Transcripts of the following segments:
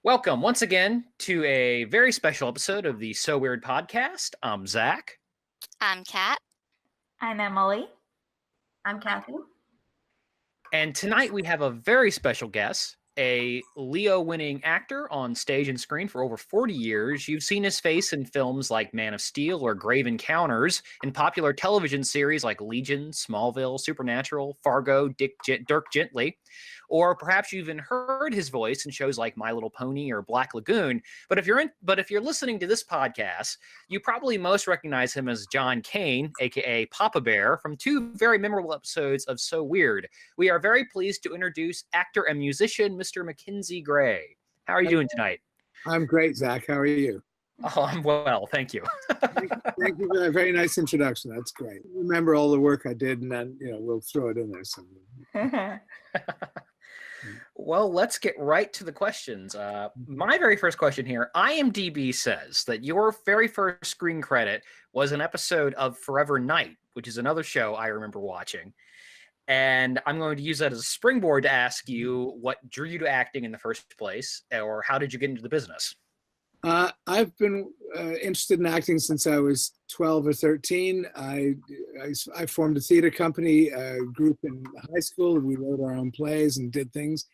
Welcome once again to a very special episode of the So Weird podcast. I'm Zach. I'm Kat. I'm Emily. I'm Kathy. And tonight we have a very special guest, a Leo-winning actor on stage and screen for over 40 years. You've seen his face in films like Man of Steel or Grave Encounters, in popular television series like Legion, Smallville, Supernatural, Fargo, Dirk Gently, or perhaps you've even heard his voice in shows like My Little Pony or Black Lagoon. But if you're listening to this podcast, you probably most recognize him as John Kane, aka Papa Bear, from two very memorable episodes of So Weird. We are very pleased to introduce actor and musician Mr. Mackenzie Gray. How are you doing tonight? I'm great, Zach. How are you? Oh, I'm well, thank you. Thank you for that very nice introduction. That's great. Remember all the work I did, and then we'll throw it in there somewhere. Well, let's get right to the questions. My very first question here, IMDb says that your very first screen credit was an episode of Forever Knight, which is another show I remember watching. And I'm going to use that as a springboard to ask you what drew you to acting in the first place, or how did you get into the business? I've been interested in acting since I was 12 or 13. I formed a theater company, a group in high school. We wrote our own plays and did things.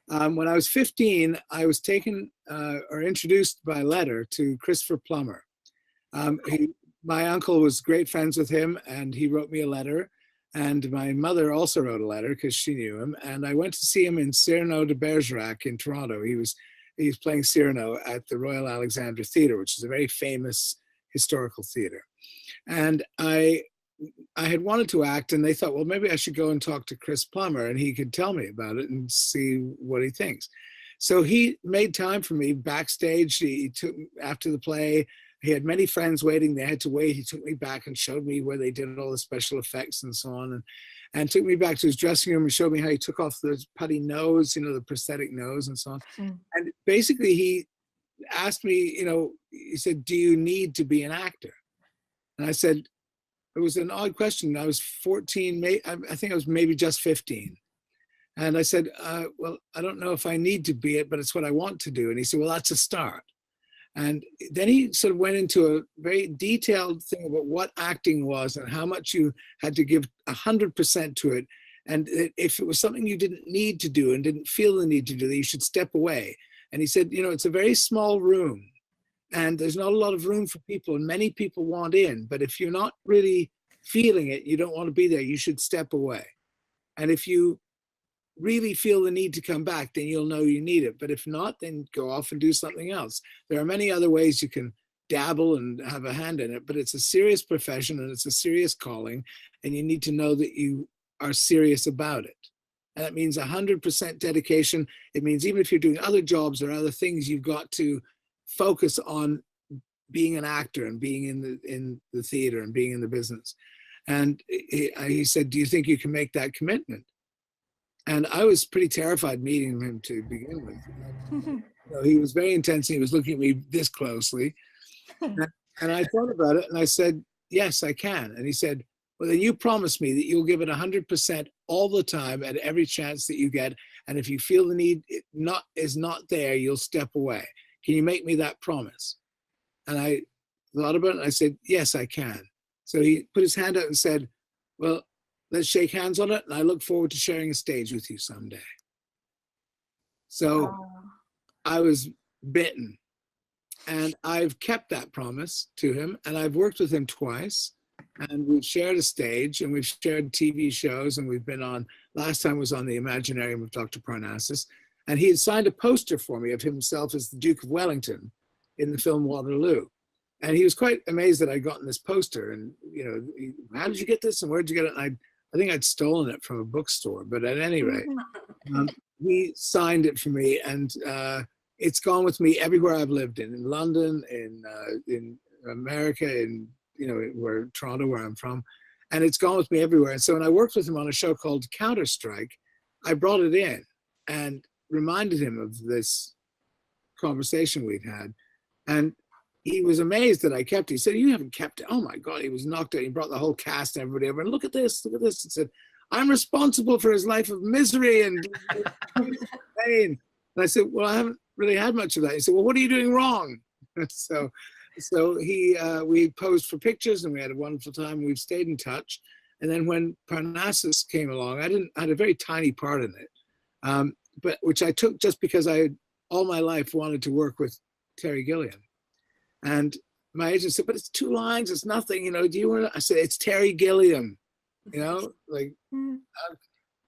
When I was 15, I was taken or introduced by letter to Christopher Plummer. My uncle was great friends with him, and he wrote me a letter. And my mother also wrote a letter because she knew him. And I went to see him in Cyrano de Bergerac in Toronto. He's playing Cyrano at the Royal Alexandra Theatre, which is a very famous historical theatre. And I had wanted to act, and they thought, well, maybe I should go and talk to Chris Plummer, and he could tell me about it and see what he thinks. So he made time for me backstage. He took after the play. He had many friends waiting. They had to wait. He took me back and showed me where they did all the special effects and so on, and took me back to his dressing room and showed me how he took off the putty nose, the prosthetic nose and so on. And basically he asked me, he said, do you need to be an actor? And I said, it was an odd question. I was 14, I think I was maybe just 15. And I said, well, I don't know if I need to be it, but it's what I want to do. And he said, well, that's a start. And then he sort of went into a very detailed thing about what acting was and how much you had to give 100% to it. And if it was something you didn't need to do and didn't feel the need to do, that you should step away. And he said, it's a very small room and there's not a lot of room for people, and many people want in. But if you're not really feeling it, you don't want to be there, you should step away. And if you really feel the need to come back, then you'll know you need it. But if not, then go off and do something else. There are many other ways you can dabble and have a hand in it, but it's a serious profession and it's a serious calling, and you need to know that you are serious about it. And that means 100% dedication. It means even if you're doing other jobs or other things, you've got to focus on being an actor and being in the theater and being in the business. And he said, do you think you can make that commitment? And I was pretty terrified meeting him to begin with. He was very intense. He was looking at me this closely. And I thought about it and I said, yes, I can. And he said, well, then you promise me that you'll give it 100% all the time at every chance that you get. And if you feel the need is not there, you'll step away. Can you make me that promise? And I thought about it and I said, yes, I can. So he put his hand out and said, well, let's shake hands on it, and I look forward to sharing a stage with you someday. So I was bitten, and I've kept that promise to him, and I've worked with him twice, and we've shared a stage, and we've shared TV shows, and we've been on, last time was on the Imaginarium of Dr. Parnassus, and he had signed a poster for me of himself as the Duke of Wellington in the film Waterloo. And he was quite amazed that I'd gotten this poster, and, how did you get this, and where'd you get it? And I think I'd stolen it from a bookstore, but at any rate, he signed it for me, and it's gone with me everywhere I've lived in London, in America, in where Toronto, where I'm from, and it's gone with me everywhere. And so when I worked with him on a show called Counter-Strike, I brought it in and reminded him of this conversation we'd had, and he was amazed that I kept it. He said, you haven't kept it. Oh my God, he was knocked out. He brought the whole cast and everybody over and look at this. He said, I'm responsible for his life of misery and pain. And I said, well, I haven't really had much of that. He said, well, what are you doing wrong? So we posed for pictures and we had a wonderful time. We've stayed in touch. And then when Parnassus came along, I had a very tiny part in it, but which I took just because I had all my life wanted to work with Terry Gilliam. And my agent said, but it's 2 lines, it's nothing, do you want to? I said, it's Terry Gilliam, like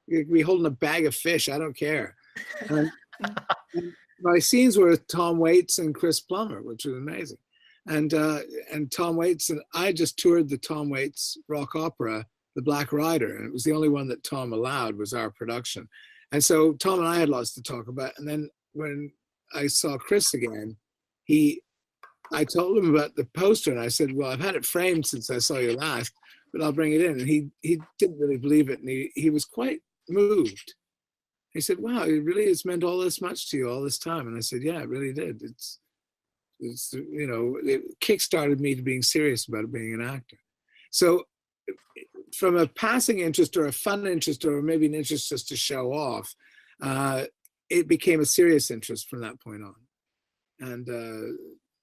you'd be holding a bag of fish, I don't care. And my scenes were with Tom Waits and Chris Plummer, which was amazing. And Tom Waits, and I just toured the Tom Waits rock opera, The Black Rider, and it was the only one that Tom allowed was our production. And so Tom and I had lots to talk about. And then when I saw Chris again, I told him about the poster and I said, well, I've had it framed since I saw you last, but I'll bring it in. And he didn't really believe it. And he was quite moved. He said, wow, it really has meant all this much to you all this time. And I said, yeah, it really did. It kickstarted me to being serious about being an actor. So from a passing interest or a fun interest or maybe an interest just to show off, it became a serious interest from that point on.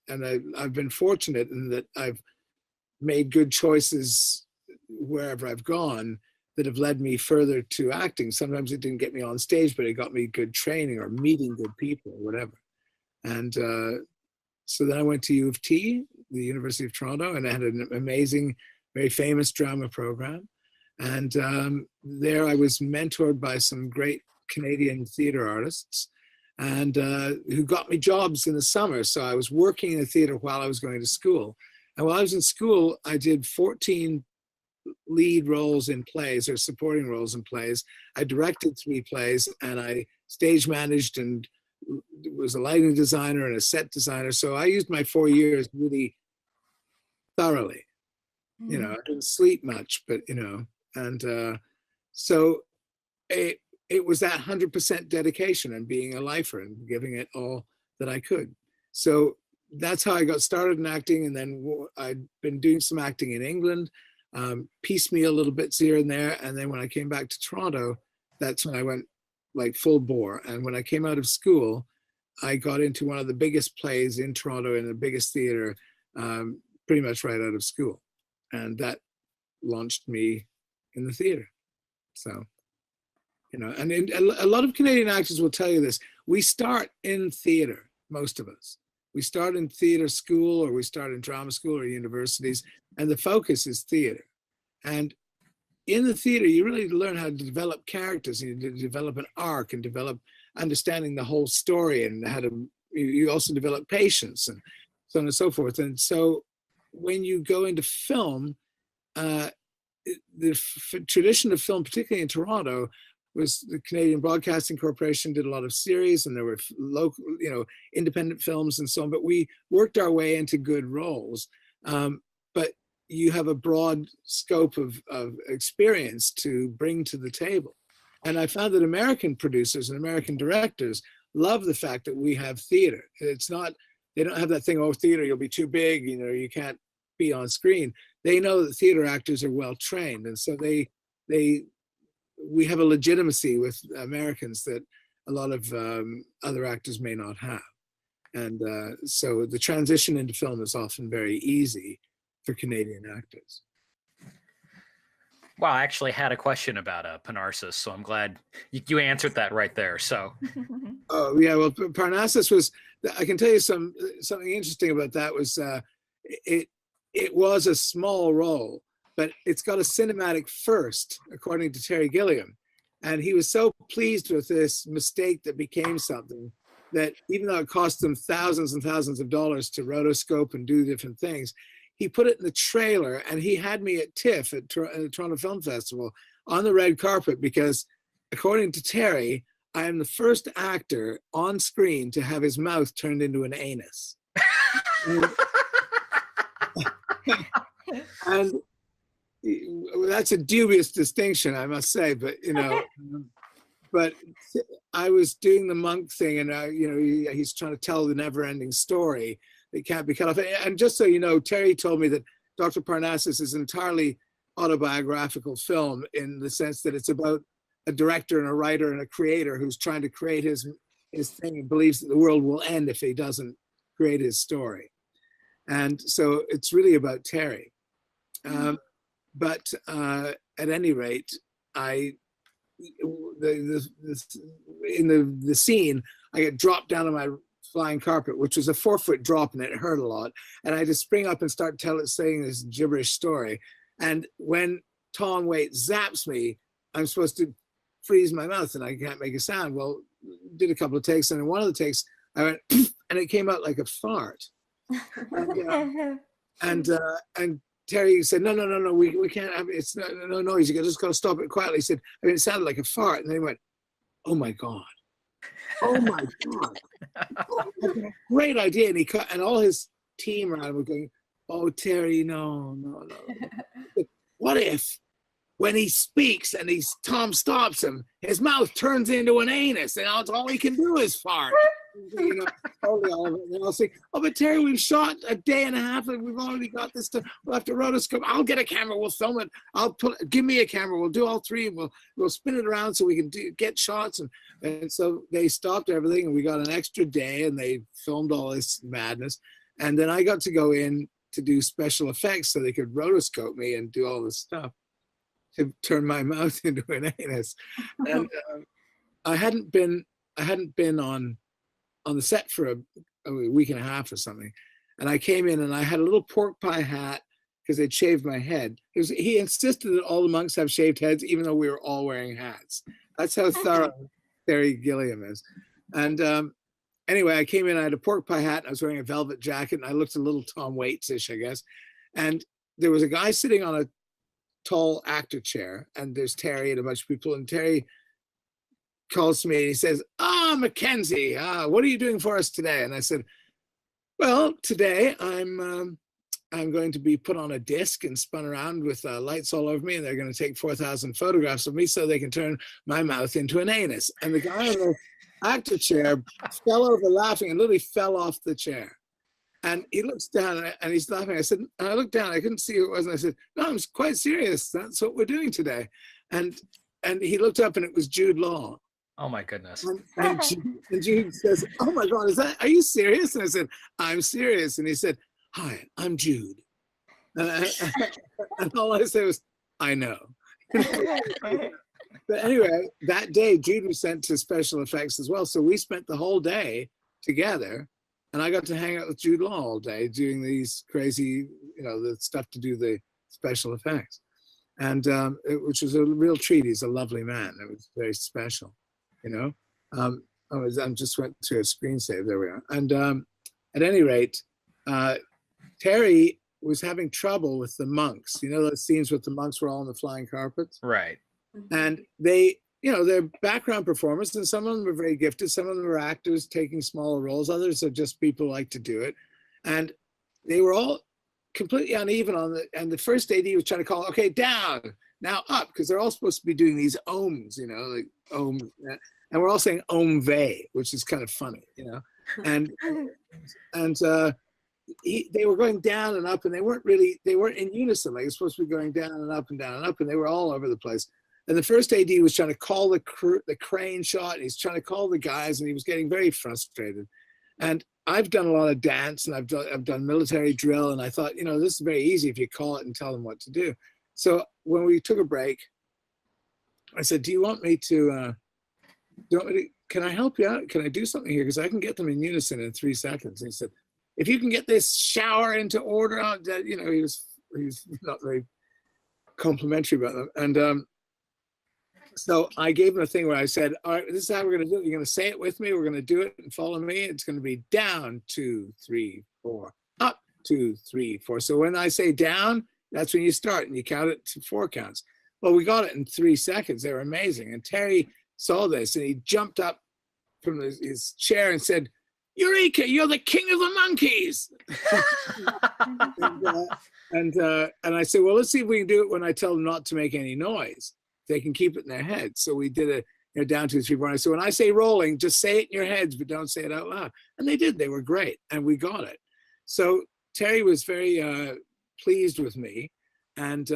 And I've been fortunate in that I've made good choices wherever I've gone that have led me further to acting. Sometimes it didn't get me on stage, but it got me good training or meeting good people or whatever. And so then I went to U of T, the University of Toronto, and I had an amazing, very famous drama program. And there I was mentored by some great Canadian theater artists and who got me jobs in the summer. So I was working in the theater while I was going to school. And while I was in school, I did 14 lead roles in plays or supporting roles in plays. I directed 3 plays and I stage managed and was a lighting designer and a set designer. So I used my 4 years really thoroughly. I didn't sleep much, but so it was that 100% dedication and being a lifer and giving it all that I could. So that's how I got started in acting. And then I'd been doing some acting in England, piecemeal little bits here and there. And then when I came back to Toronto, that's when I went like full bore. And when I came out of school, I got into one of the biggest plays in Toronto in the biggest theater, pretty much right out of school. And that launched me in the theater. So, and a lot of Canadian actors will tell you this. We start in theater, most of us. We start in theater school or we start in drama school or universities, and the focus is theater. And in the theater, you really learn how to develop characters and you develop an arc and develop understanding the whole story and how to, you also develop patience and so on and so forth. And so when you go into film, the tradition of film, particularly in Toronto, was the Canadian Broadcasting Corporation did a lot of series and there were local, independent films and so on, but we worked our way into good roles. But you have a broad scope of experience to bring to the table. And I found that American producers and American directors love the fact that we have theater. It's not, they don't have that thing, oh, theater, you'll be too big, you can't be on screen. They know that theater actors are well trained. And so we have a legitimacy with Americans that a lot of other actors may not have. And so the transition into film is often very easy for Canadian actors. Well, I actually had a question about Parnassus, so I'm glad you answered that right there. So, oh yeah, well, Parnassus was. I can tell you something interesting about that. Was it was a small role, but it's got a cinematic first, according to Terry Gilliam, and he was so pleased with this mistake that became something that even though it cost them thousands and thousands of dollars to rotoscope and do different things, he put it in the trailer, and he had me at TIFF at the Toronto Film Festival on the red carpet because, according to Terry, I am the first actor on screen to have his mouth turned into an anus. And that's a dubious distinction, I must say, but but I was doing the monk thing, and he's trying to tell the never-ending story. It can't be cut off. And just so you know, Terry told me that Dr. Parnassus is an entirely autobiographical film in the sense that it's about a director and a writer and a creator who's trying to create his his thing and believes that the world will end if he doesn't create his story. And so it's really about Terry. But at any rate, in the scene, I get dropped down on my flying carpet, which was a 4-foot drop, and it hurt a lot. And I just spring up and start saying this gibberish story. And when Tom Waits zaps me, I'm supposed to freeze my mouth, and I can't make a sound. Well, did a couple of takes, and in one of the takes, I went, and it came out like a fart. And Terry said, no, we can't have it. It's no noise. You just got to stop it quietly. He said, I mean, it sounded like a fart. And then he went, oh my God. Oh my God. Oh, great idea. And he cut, and all his team around were going, oh, Terry, no. What if when he speaks and Tom stops him, his mouth turns into an anus and all he can do is fart? You know, totally all of it. And I'll say, oh, but Terry, we've shot a day and a half and we've already got this stuff. We'll have to rotoscope. I'll get a camera. We'll film it. Give me a camera. We'll do all three. We'll spin it around so we can get shots. And so they stopped everything, and we got an extra day, and they filmed all this madness. And then I got to go in to do special effects so they could rotoscope me and do all this stuff to turn my mouth into an anus. And I hadn't been on the set for a week and a half or something. And I came in and I had a little pork pie hat because they'd shaved my head. He insisted that all the monks have shaved heads, even though we were all wearing hats. That's how thorough Terry Gilliam is. And anyway, I came in, I had a pork pie hat, and I was wearing a velvet jacket, and I looked a little Tom Waits-ish, I guess. And there was a guy sitting on a tall actor chair, and there's Terry and a bunch of people, and Terry calls to me and he says, Mackenzie, what are you doing for us today? And I said, well, today I'm going to be put on a disc and spun around with lights all over me, and they're going to take 4,000 photographs of me so they can turn my mouth into an anus. And the guy in the actor chair fell over laughing and literally fell off the chair. And he looks down and he's laughing. I said, and I looked down, I couldn't see who it was. And I said, no, I'm quite serious. That's what we're doing today. And he looked up, and it was Jude Law. Oh my goodness. And Jude says, oh my God, are you serious? And I said, I'm serious. And he said, hi, I'm Jude. And all I said was, I know. But anyway, that day, Jude was sent to special effects as well. So we spent the whole day together, and I got to hang out with Jude Law all day doing these crazy, the stuff to do the special effects. And which was a real treat. He's a lovely man. It was very special, I just went to a screen save. There we are. And at any rate, Terry was having trouble with the monks. Those scenes with the monks were all on the flying carpets? Right. And they, they're background performers, and some of them are very gifted. Some of them are actors taking smaller roles. Others are just people who like to do it. And they were all completely uneven and the first AD was trying to call, okay, down, now up, because they're all supposed to be doing these ohms, like om, and we're all saying om ve, which is kind of funny, and they were going down and up, and they weren't in unison. Like, it's supposed to be going down and up and down and up, and they were all over the place. And the first AD was trying to call the crane shot, and he's trying to call the guys, and he was getting very frustrated. And I've done a lot of dance, and I've done military drill, and I thought, this is very easy if you call it and tell them what to do. So when we took a break, I said, can I help you out? Can I do something here? Because I can get them in unison in 3 seconds. And he said, if you can get this shower into order, he was not very complimentary about them. And so I gave him a thing where I said, all right, this is how we're going to do it. You're going to say it with me. We're going to do it and follow me. It's going to be down, 2, 3, 4, up, 2, 3, 4. So when I say down, that's when you start, and you count it to 4 counts. Well, we got it in 3 seconds. They were amazing. And Terry saw this, and he jumped up from his chair and said, Eureka, you're the king of the monkeys. and I said, well, let's see if we can do it when I tell them not to make any noise. They can keep it in their heads. So we did a down, 2, 3, 4. And I said, when I say rolling, just say it in your heads, but don't say it out loud. And they did. They were great. And we got it. So Terry was very pleased with me, and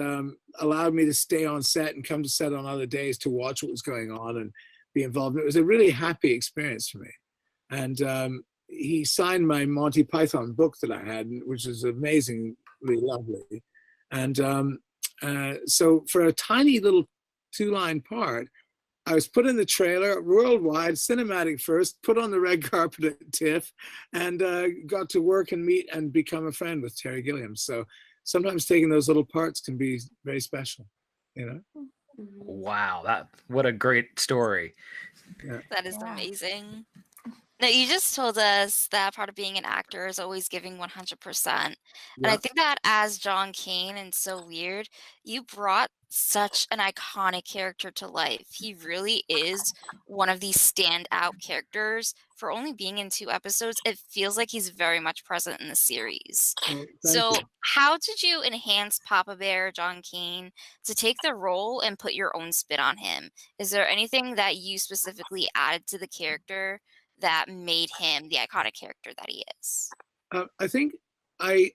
allowed me to stay on set and come to set on other days to watch what was going on and be involved. It was a really happy experience for me. And he signed my Monty Python book that I had, which is amazingly lovely. And so for a tiny little 2-line part, I was put in the trailer, worldwide, cinematic first, put on the red carpet at TIFF, and got to work and meet and become a friend with Terry Gilliam. So sometimes taking those little parts can be very special, you know? Wow, what a great story. Yeah. That is Yeah. amazing. Now, you just told us that part of being an actor is always giving 100%. And I Yeah. think that as John Kane and So Weird, you brought such an iconic character to life. He really is one of these standout characters. For only being in 2 episodes, it feels like he's very much present in the series. Well, thank So, you. how did you enhance Papa Bear, John Kane, to take the role and put your own spin on him? Is there anything that you specifically added to the character that made him the iconic character that he is? I think I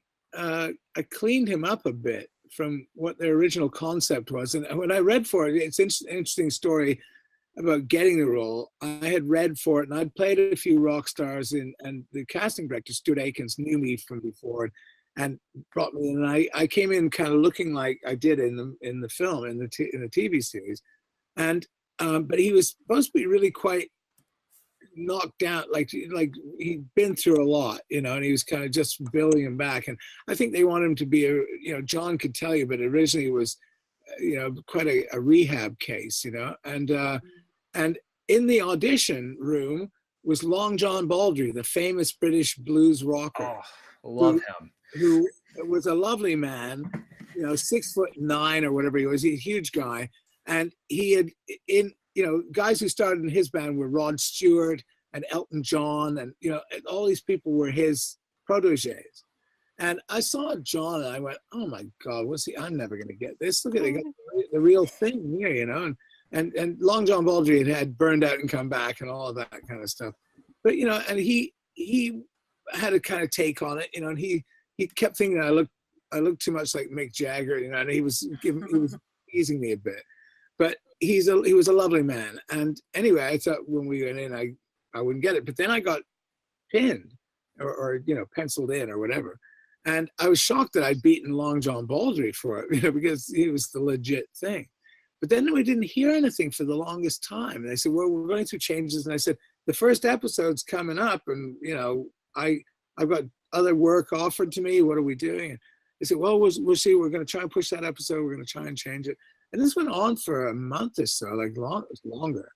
cleaned him up a bit from what the original concept was. And when I read for it, it's an interesting story about getting the role. I had read for it, and I'd played a few rock stars in, and the casting director, Stuart Akins, knew me from before and brought me in. And I came in kind of looking like I did in the film, in the TV series. And but he was supposed to be really quite knocked down, like he'd been through a lot, you know, and he was kind of just building him back. And I think they want him to be John could tell you, but originally it was quite a rehab case, and in the audition room was Long John Baldry, the famous British blues rocker. Oh, love him. Who was a lovely man, 6'9" or whatever he was. He's a huge guy. And he had guys who started in his band were Rod Stewart and Elton John, and all these people were his proteges. And I saw John, and I went, "Oh my God, I'm never going to get this. Look at it, the real thing here, And Long John Baldry had burned out and come back, and all of that kind of stuff. But and he had a kind of take on it, and he kept thinking I looked too much like Mick Jagger, and he was teasing me a bit. But he was a lovely man. And anyway, I thought when we went in, I wouldn't get it. But then I got pinned or penciled in or whatever. And I was shocked that I'd beaten Long John Baldry for it, because he was the legit thing. But then we didn't hear anything for the longest time. And they said, well, we're going through changes. And I said, the first episode's coming up, and I've got other work offered to me. What are we doing? And they said, well, we'll see. We're going to try and push that episode. We're going to try and change it. And this went on for a month or so, longer.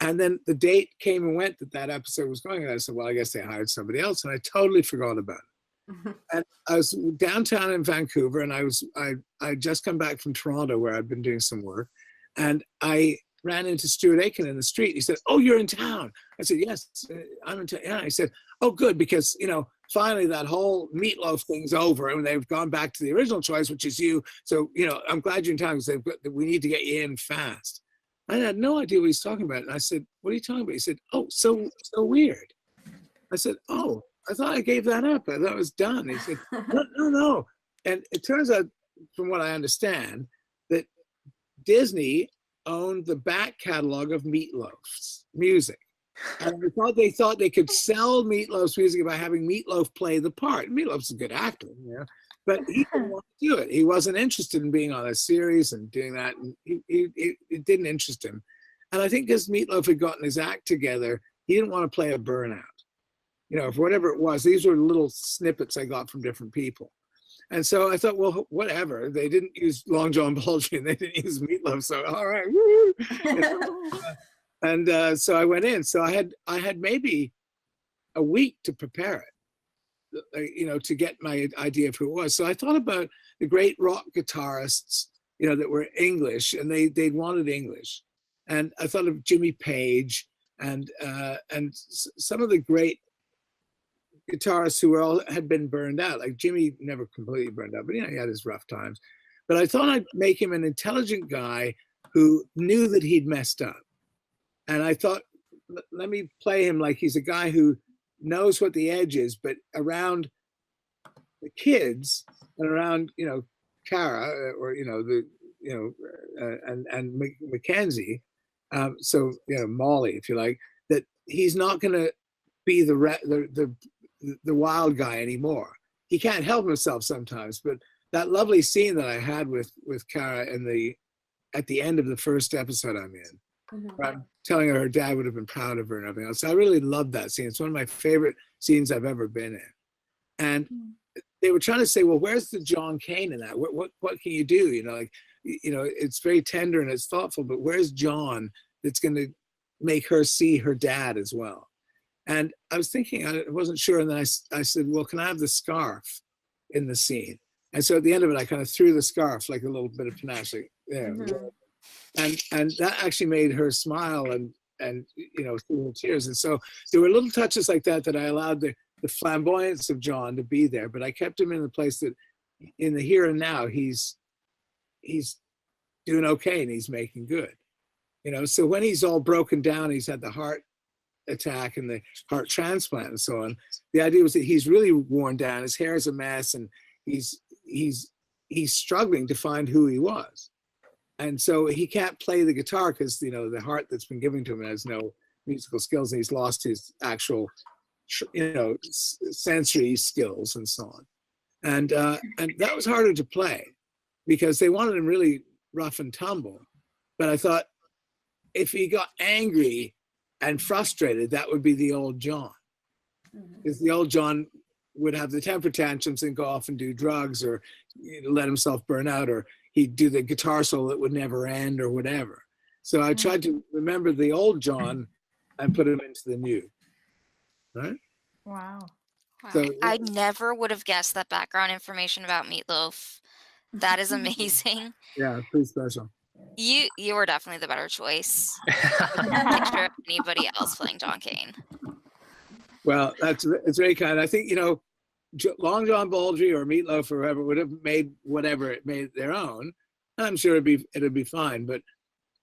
And then the date came and went that episode was going. And I said, well, I guess they hired somebody else. And I totally forgot about it. And I was downtown in Vancouver, and I just come back from Toronto, where I'd been doing some work. And I ran into Stuart Aiken in the street. He said, oh, you're in town. I said, yes, I'm in town. Yeah. I said, oh, good, because, finally that whole Meatloaf thing's over, and they've gone back to the original choice, which is you. So, I'm glad you're in town, because we need to get you in fast. I had no idea what he's talking about. And I said, what are you talking about? He said, oh, so weird. I said, oh, I thought I gave that up. I thought it was done. He said, no. And it turns out, from what I understand, that Disney owned the back catalog of Meatloaf's music. And they thought they could sell Meatloaf's music by having Meatloaf play the part. Meatloaf's a good actor, but he didn't want to do it. He wasn't interested in being on a series and doing that. And it didn't interest him. And I think because Meatloaf had gotten his act together, he didn't want to play a burnout. For whatever it was, these were little snippets I got from different people. And so I thought, well, whatever. They didn't use Long John Baldry, and they didn't use Meatloaf. So all right, woo! And so I went in. So I had maybe a week to prepare it, to get my idea of who it was. So I thought about the great rock guitarists, that were English, and they'd wanted English. And I thought of Jimmy Page and some of the great guitarists who had been burned out. Like Jimmy never completely burned out, but he had his rough times. But I thought I'd make him an intelligent guy who knew that he'd messed up. And I thought, let me play him like he's a guy who knows what the edge is, but around the kids and around, Cara and Mackenzie, so Molly, if you like, that he's not going to be the wild guy anymore. He can't help himself sometimes, but that lovely scene that I had with Cara at the end of the first episode I'm in, where I'm telling her dad would have been proud of her and everything else. I really loved that scene. It's one of my favorite scenes I've ever been in. And they were trying to say, well, where's the John Kane in that? What can you do? You know, like, you know, it's very tender and it's thoughtful, but where's John that's going to make her see her dad as well? And I was thinking, I wasn't sure. And then I said, well, can I have the scarf in the scene? And so at the end of it, I kind of threw the scarf, like a little bit of panache. There. And that actually made her smile and you know, through her tears. And so there were little touches like that I allowed the flamboyance of John to be there, but I kept him in the place that in the here and now, he's doing okay and he's making good. You know, so when he's all broken down, he's had the heart attack and the heart transplant and so on. The idea was that he's really worn down. His hair is a mess, and he's struggling to find who he was. And so he can't play the guitar because, you know, the heart that's been given to him has no musical skills, and he's lost his actual, you know, sensory skills and so on. And that was harder to play because they wanted him really rough and tumble. But I thought if he got angry and frustrated, that would be the old John. Because the old John would have the temper tantrums and go off and do drugs, or, you know, let himself burn out, or he'd do the guitar solo that would never end or whatever. So I tried to remember the old John and put him into the new. Right? Wow. So, I never would have guessed that background information about Meatloaf. That is amazing. Yeah, pretty special. You were definitely the better choice. I wouldn't picture of anybody else playing John Kane. Well, it's very kind. I think, you know, Long John Baldry or Meatloaf or whoever would have made whatever it made their own. And I'm sure it'd be fine. But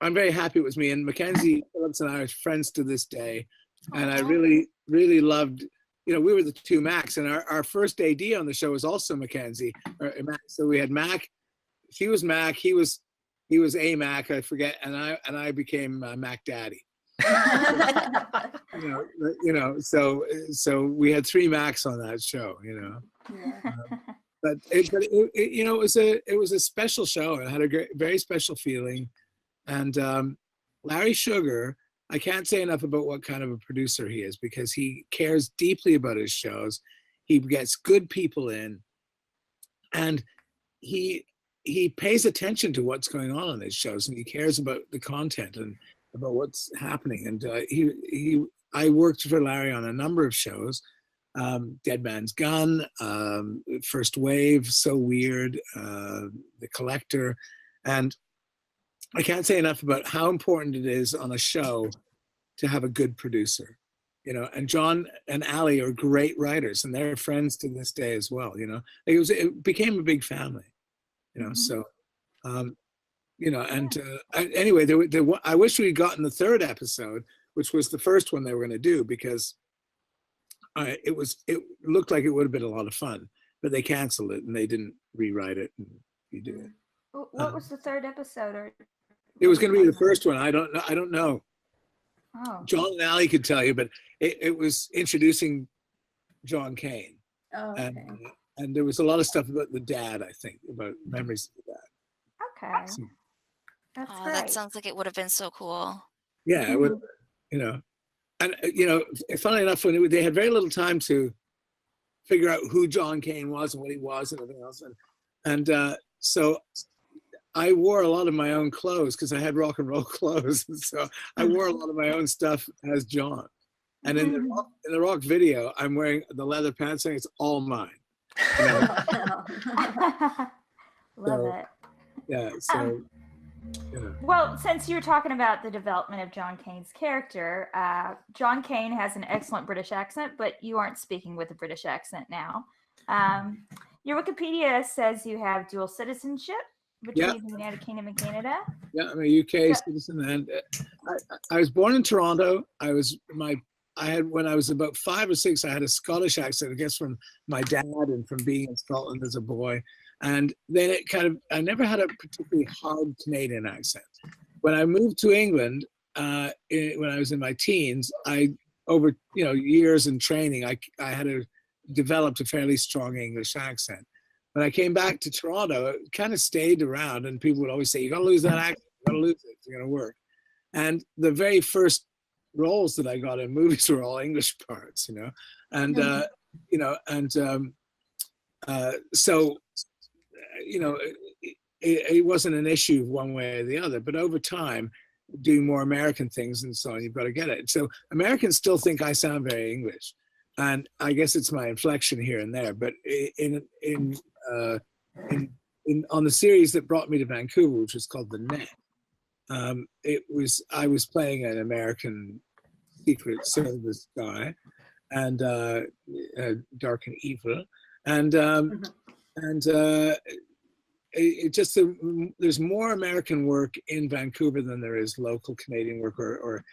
I'm very happy it was me. And Mackenzie Phillips and I are friends to this day. And I really, really loved, you know, we were the two Macs. And our first AD on the show was also Mackenzie. So we had Mac. She was Mac. He was a Mac, I forget. And I became Mac Daddy. you know, so we had three Macs on that show, you know. But it you know, it was a special show. It had a very special feeling. And Larry Sugar, I can't say enough about what kind of a producer he is, because he cares deeply about his shows. He gets good people in, and he pays attention to what's going on his shows, and he cares about the content and about what's happening. And I worked for Larry on a number of shows, Dead Man's Gun, First Wave, So Weird, The Collector. And I can't say enough about how important it is on a show to have a good producer, you know. And John and Ali are great writers, and they're friends to this day as well, you know. It became a big family, you know. So, you know, and anyway, I wish we'd gotten the third episode, which was the first one they were going to do, because it looked like it would have been a lot of fun, but they canceled it and they didn't rewrite it and redo it. What was the third episode? Or it was going to be the first one. I don't know. Oh. John and Ali could tell you, but it was introducing John Kane. Oh, okay. And there was a lot of stuff about the dad, I think, about memories of the dad. Okay. So, That's Oh, great. that sounds like it would have been so cool. yeah, it would, you know. And, you know, funnily enough, when they had very little time to figure out who John Kane was and what he was and everything else. And so I wore a lot of my own clothes because I had rock and roll clothes. And so I wore a lot of my own stuff as John. And in the rock video, I'm wearing the leather pants thing. It's all mine. You know? Love it. Yeah, so, you know. Well, since you were talking about the development of John Kane's character, John Kane has an excellent British accent, but you aren't speaking with a British accent now. Your Wikipedia says you have dual citizenship between the United Kingdom and Canada. Yeah, I'm a UK citizen, and I was born in Toronto. When I was about 5 or 6, I had a Scottish accent, I guess from my dad and from being in Scotland as a boy. And then I never had a particularly hard Canadian accent. When I moved to England, when I was in my teens, I over years in training, I had developed a fairly strong English accent. When I came back to Toronto, it kind of stayed around, and people would always say, "You got to lose that accent. You got to lose it. It's going to work." And the very first roles that I got in movies were all English parts, and so it wasn't an issue one way or the other. But over time, doing more American things and so on, you've got to get it. So Americans still think I sound very English, and I guess it's my inflection here and there. But on the series that brought me to Vancouver, which was called The Net, I was playing an American Secret Service guy, and dark and evil, and it just there's more American work in Vancouver than there is local Canadian work or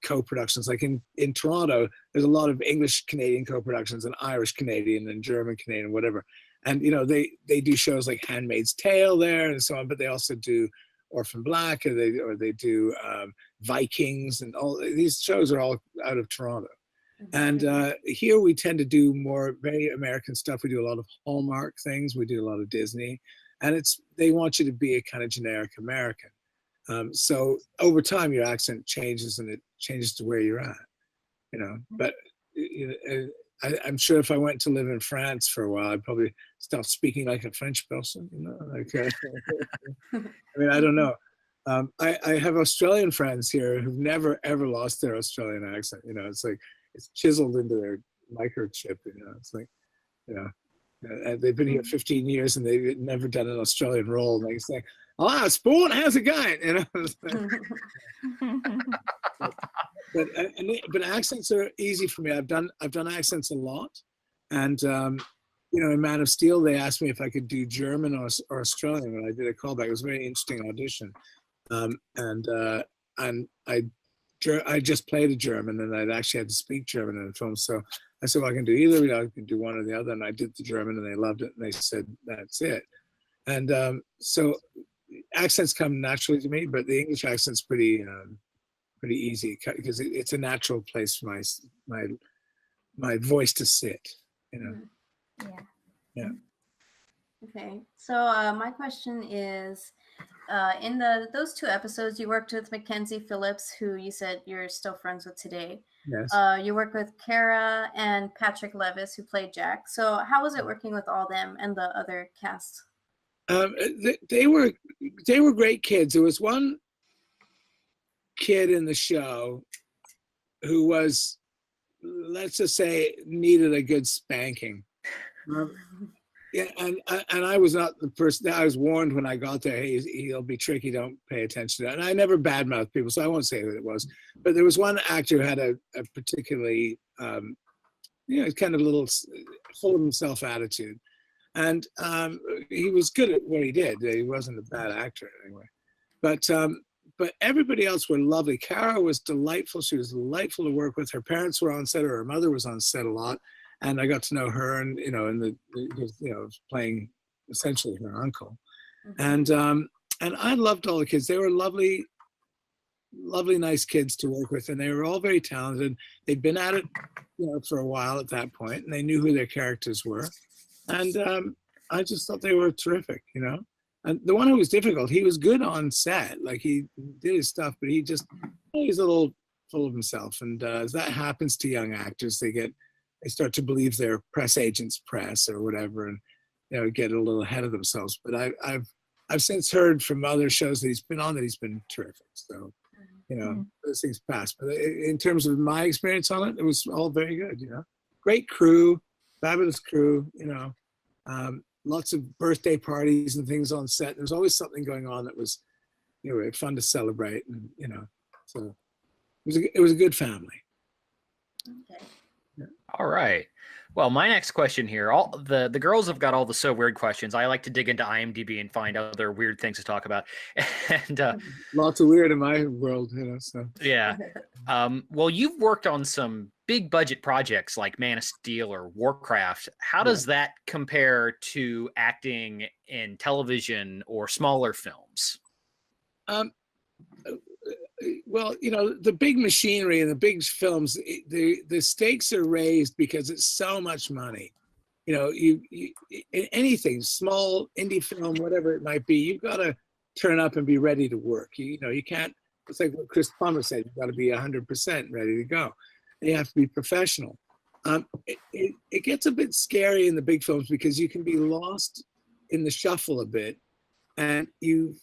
co-productions. Like in Toronto, there's a lot of English Canadian co-productions and Irish Canadian and German Canadian, whatever. And they do shows like Handmaid's Tale there and so on, but they also do Orphan Black, or they do Vikings, and all these shows are all out of Toronto. And here we tend to do more very American stuff. We do a lot of Hallmark things. We do a lot of Disney, and they want you to be a kind of generic American. So over time, your accent changes, and it changes to where you're at, But I'm sure if I went to live in France for a while, I'd probably start speaking like a French person, I mean, I don't know. I have Australian friends here who've never, ever lost their Australian accent. It's like, it's chiseled into their microchip, it's like, and they've been here 15 years and they've never done an Australian role. And they say, sport, how's it going? But accents are easy for me. I've done accents a lot, and in Man of Steel, they asked me if I could do German or Australian when I did a callback. It was a very interesting audition, and I just played a German, and I'd actually had to speak German in the film. So I said, well, I can do either. I can do one or the other. And I did the German, and they loved it, and they said, that's it. And so accents come naturally to me, but the English accent's pretty easy because it's a natural place for my voice to sit. Yeah. Okay, so my question is, in those 2 episodes, you worked with Mackenzie Phillips, who you said you're still friends with today. Yes. You worked with Kara and Patrick Levis, who played Jack. So how was it working with all them and the other cast? They were great kids. There was one kid in the show who was, let's just say, needed a good spanking. Yeah, and I was not the person. I was warned when I got there, hey, he'll be tricky, don't pay attention to that. And I never badmouth people, so I won't say who it was. But there was one actor who had a particularly, kind of little full of himself attitude. And he was good at what he did. He wasn't a bad actor anyway. But everybody else were lovely. Kara was delightful. She was delightful to work with. Her parents were on set, or her mother was on set a lot. And I got to know her, and playing essentially her uncle, and I loved all the kids. They were lovely, nice kids to work with, and they were all very talented. They'd been at it, for a while at that point, and they knew who their characters were, and I just thought they were terrific, And the one who was difficult, he was good on set, like he did his stuff, but he's a little full of himself, and as that happens to young actors, they start to believe their press agent's press or whatever, and get a little ahead of themselves. But I've since heard from other shows that he's been on that he's been terrific. So, those things pass. But in terms of my experience on it, it was all very good. Great crew, fabulous crew. Lots of birthday parties and things on set. There was always something going on that was, fun to celebrate, and so it was a good family. Okay. All right. Well, my next question here, all the girls have got all the so weird questions. I like to dig into IMDb and find other weird things to talk about. And lots of weird in my world, so. Yeah. Well, you've worked on some big budget projects like Man of Steel or Warcraft. How does that compare to acting in television or smaller films? Well, you know, the big machinery and the big films, the stakes are raised because it's so much money. You know, anything, small indie film, whatever it might be, you've got to turn up and be ready to work. You know, you can't. It's like what Chris Plummer said. You've got to be 100% ready to go. You have to be professional. It gets a bit scary in the big films because you can be lost in the shuffle a bit, and you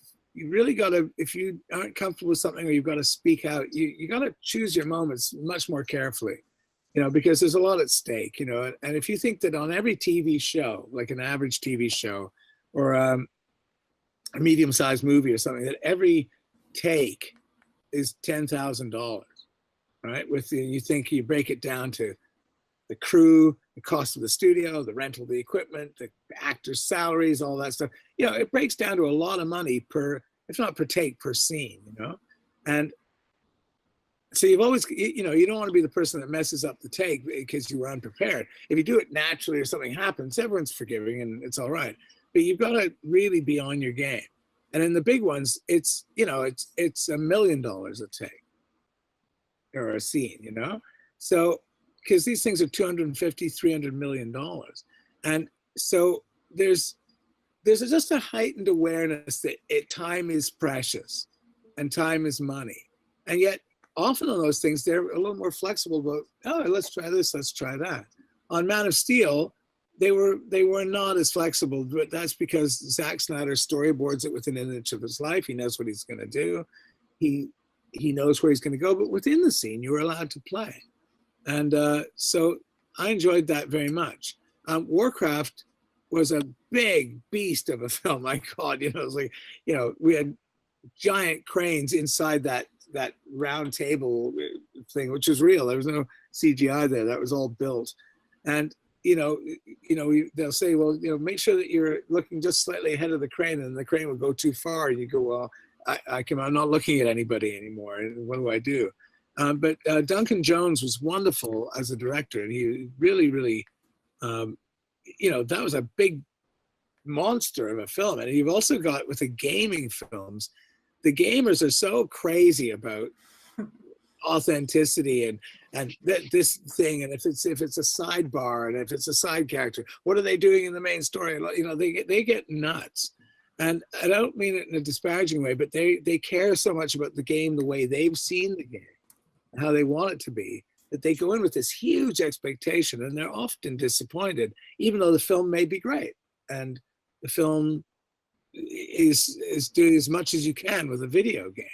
really got to, if you aren't comfortable with something or you've got to speak out, you got to choose your moments much more carefully, you know, because there's a lot at stake, you know. And if you think that on every TV show, like an average TV show or a medium-sized movie or something, that every take is $10,000, right? You think you break it down to the crew, the cost of the studio, the rental of the equipment, the actors' salaries, all that stuff. You know, it breaks down to a lot of money per, if not per take, per scene, you know? And so you've always, you know, you don't want to be the person that messes up the take because you were unprepared. If you do it naturally or something happens, everyone's forgiving and it's all right. But you've got to really be on your game. And in the big ones, it's, you know, it's $1 million a take or a scene, you know? So, because these things are $250–300 million. And so there's just a heightened awareness that time is precious and time is money. And yet often on those things, they're a little more flexible about, oh, let's try this, let's try that. On Man of Steel, they were not as flexible, but that's because Zack Snyder storyboards it within an inch of his life. He knows what he's going to do. He knows where he's going to go, but within the scene, you were allowed to play. And so I enjoyed that very much. Warcraft was a big beast of a film. My God, you know, it was like, you know, we had giant cranes inside that round table thing, which was real. There was no CGI there. That was all built. And, you know, they'll say, well, you know, make sure that you're looking just slightly ahead of the crane, and the crane will go too far. And you go, well, I'm not looking at anybody anymore. And what do I do? But Duncan Jones was wonderful as a director, and he really, really, you know, that was a big monster of a film. And you've also got with the gaming films, the gamers are so crazy about authenticity and this thing, and if it's a sidebar and if it's a side character, what are they doing in the main story? You know, they get nuts. And I don't mean it in a disparaging way, but they care so much about the game, the way they've seen the game, how they want it to be, that they go in with this huge expectation, and they're often disappointed, even though the film may be great. And the film is doing as much as you can with a video game.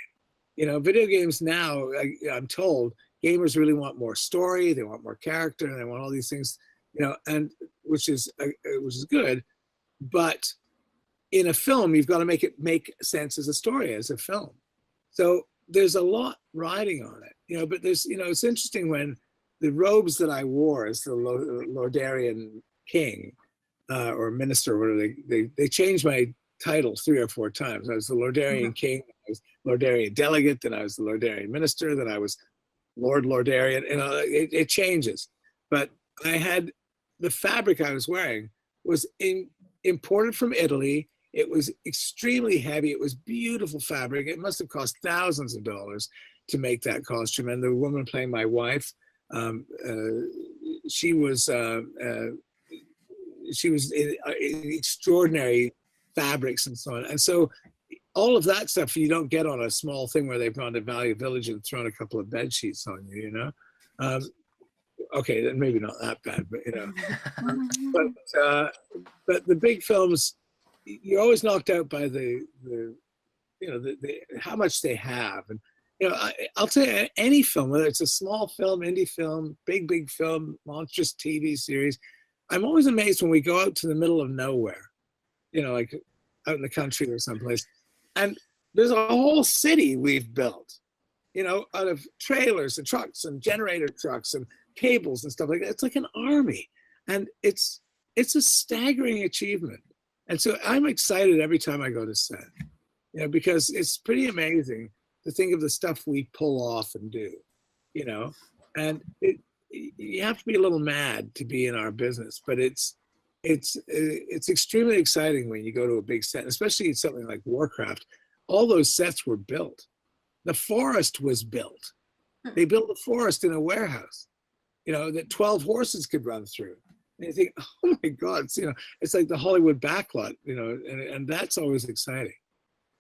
You know, video games now, I'm told, gamers really want more story, they want more character, and they want all these things, you know, and which is good. But in a film, you've got to make it make sense as a story, as a film. So there's a lot riding on it, you know, but there's, you know, it's interesting when the robes that I wore as the Lordarian king or minister, or whatever, they changed my title 3 or 4 times. I was the Lordarian king, I was Lordarian delegate, then I was the Lordarian minister, then I was Lord Lordarian, you know, it changes. But I had, the fabric I was wearing was imported from Italy. It was extremely heavy. It was beautiful fabric. It must have cost thousands of dollars to make that costume. And the woman playing my wife, she was in extraordinary fabrics and so on. And so all of that stuff you don't get on a small thing where they've gone to Value Village and thrown a couple of bed sheets on you, you know? Okay, then maybe not that bad, but you know. But the big films, you're always knocked out by the you know, the how much they have. And you know, I'll tell you, any film, whether it's a small film, indie film, big film, monstrous TV series, I'm always amazed when we go out to the middle of nowhere, you know, like out in the country or someplace, and there's a whole city we've built, you know, out of trailers and trucks and generator trucks and cables and stuff like that. It's like an army, and it's a staggering achievement. And so I'm excited every time I go to set, you know, because it's pretty amazing to think of the stuff we pull off and do, you know. And you have to be a little mad to be in our business, but it's extremely exciting when you go to a big set, especially something like Warcraft. All those sets were built, the forest was built. They built a forest in a warehouse, that 12 horses could run through. And you think, oh my God, it's like the Hollywood backlot, and that's always exciting,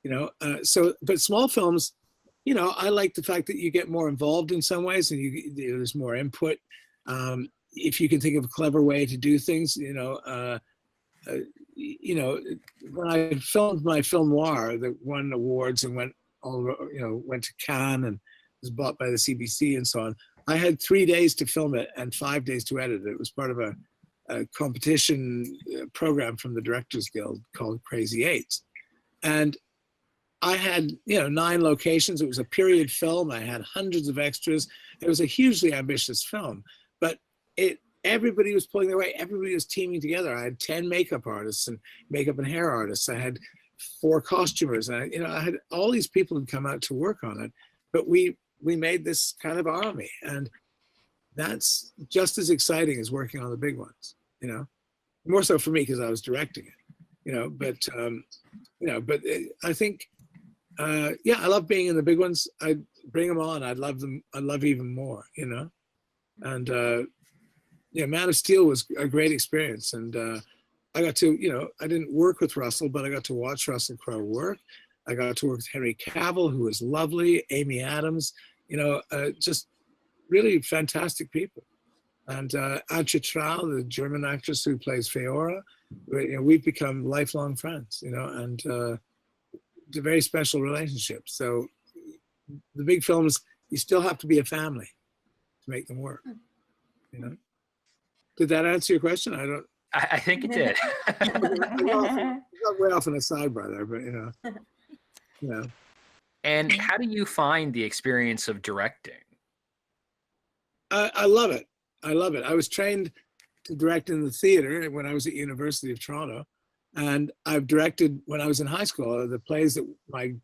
but small films, I like the fact that you get more involved in some ways, and there's more input. If you can think of a clever way to do things, when I filmed my film noir that won awards and went to Cannes and was bought by the CBC and so on, I had 3 days to film it and 5 days to edit it. It was part of a competition program from the Directors Guild called Crazy Eights. And I had, 9 locations. It was a period film. I had hundreds of extras. It was a hugely ambitious film, but everybody was pulling their weight. Everybody was teaming together. I had 10 makeup artists and makeup and hair artists. I had 4 costumers. And I had all these people who'd come out to work on it, but we made this kind of army, and that's just as exciting as working on the big ones, more so for me because I was directing it, but I think, I love being in the big ones. I'd bring them on. I'd love them. I'd love even more, and Man of Steel was a great experience. And I got to, I didn't work with Russell, but I got to watch Russell Crowe work. I got to work with Henry Cavill, who was lovely, Amy Adams, just really fantastic people. And Antje Traul, the German actress who plays Feora, we've become lifelong friends, and it's a very special relationship. So the big films, you still have to be a family to make them work, Did that answer your question? I think it did. I got way off on a sidebar there, but And how do you find the experience of directing? I love it. I love it. I was trained to direct in the theater when I was at University of Toronto, and I've directed when I was in high school. The plays that my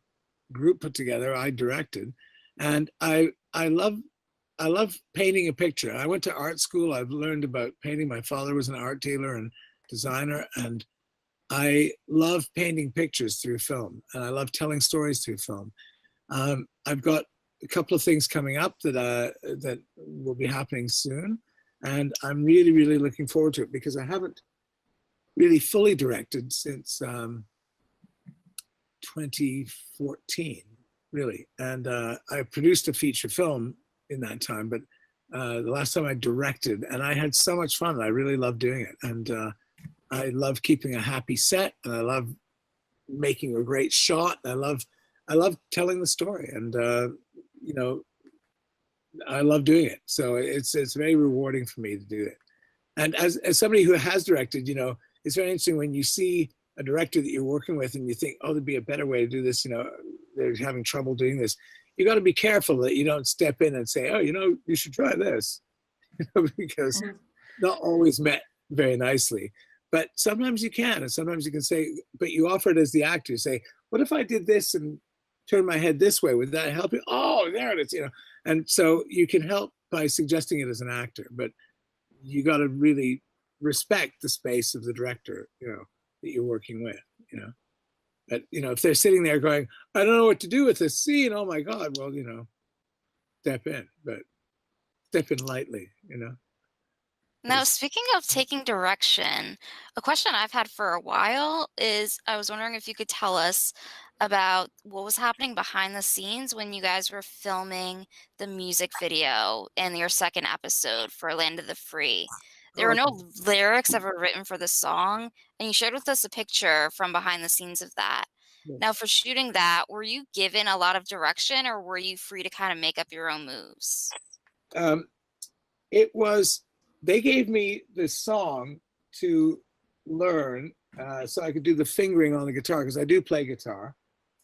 group put together, I directed, and I love painting a picture. I went to art school. I've learned about painting. My father was an art dealer and designer, and I love painting pictures through film, and I love telling stories through film. I've got a couple of things coming up that will be happening soon, and I'm really, really looking forward to it because I haven't really fully directed since 2014, really. And I produced a feature film in that time, but the last time I directed, and I had so much fun. I really love doing it, and I love keeping a happy set, and I love making a great shot. I love telling the story, and I love doing it. So it's very rewarding for me to do it. And as somebody who has directed, it's very interesting when you see a director that you're working with and you think, oh, there'd be a better way to do this. They're having trouble doing this. You got to be careful that you don't step in and say, oh, you should try this, because not always met very nicely. But sometimes you can, and sometimes you can say, but you offer it as the actor. You say, what if I did this and turn my head this way? Would that help you? Oh, there it is, And so you can help by suggesting it as an actor, but you got to really respect the space of the director, that you're working with, But, if they're sitting there going, I don't know what to do with this scene, oh my God, well, step in, but step in lightly, Now, speaking of taking direction, a question I've had for a while is I was wondering if you could tell us about what was happening behind the scenes when you guys were filming the music video in your second episode for Land of the Free. There were no lyrics ever written for the song, and you shared with us a picture from behind the scenes of that. Yes. Now, for shooting that, were you given a lot of direction, or were you free to kind of make up your own moves? They gave me this song to learn so I could do the fingering on the guitar, because I do play guitar.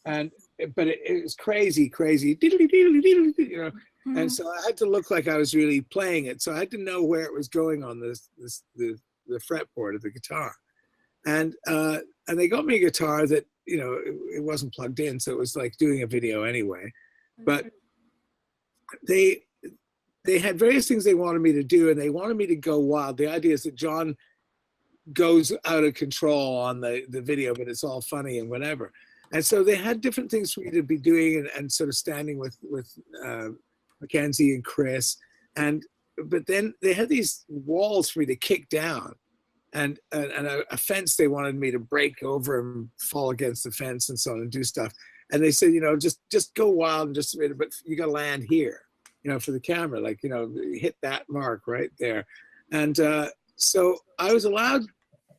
But it was crazy, and so I had to look like I was really playing it. So I had to know where it was going on the fretboard of the guitar. And they got me a guitar that, it wasn't plugged in, so it was like doing a video anyway. But they had various things they wanted me to do, and they wanted me to go wild. The idea is that John goes out of control on the video, but it's all funny and whatever. And so they had different things for me to be doing, and sort of standing with Mackenzie and Chris. But then they had these walls for me to kick down, and a fence they wanted me to break over and fall against the fence and so on and do stuff. And they said, just go wild and just, but you got to land here, for the camera, like, hit that mark right there. And so I was allowed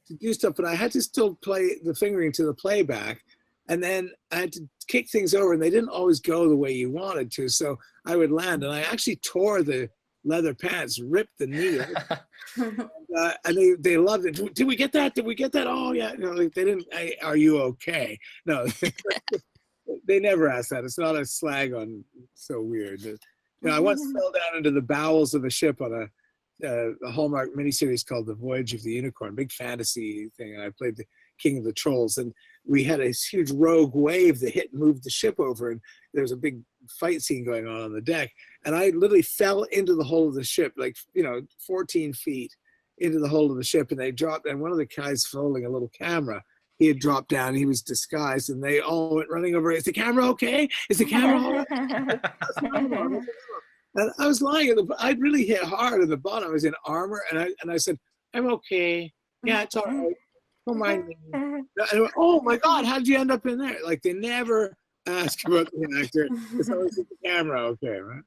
to do stuff, but I had to still play the fingering to the playback. And then I had to kick things over, and they didn't always go the way you wanted to. So I would land, and I actually tore the leather pants, ripped the knee. And they loved it. Did we get that? Did we get that? Oh yeah. Like they didn't. Are you okay? No, they never asked that. It's not a slag on. So weird. I once fell down into the bowels of a ship on a Hallmark miniseries called The Voyage of the Unicorn, big fantasy thing, and I played the King of the Trolls, and we had a huge rogue wave that hit and moved the ship over, and there was a big fight scene going on the deck, and I literally fell into the hull of the ship, like 14 feet into the hull of the ship, and they dropped, and one of the guys holding a little camera, he had dropped down, he was disguised, and they all went running over. Is the camera okay? Is the camera all right? And I was lying I'd really hit hard at the bottom. I was in armor, and I said, I'm okay. Yeah, it's all right. Don't mind me. And I went, oh my God, how did you end up in there? Like they never ask about the actor. It's always the camera okay, right?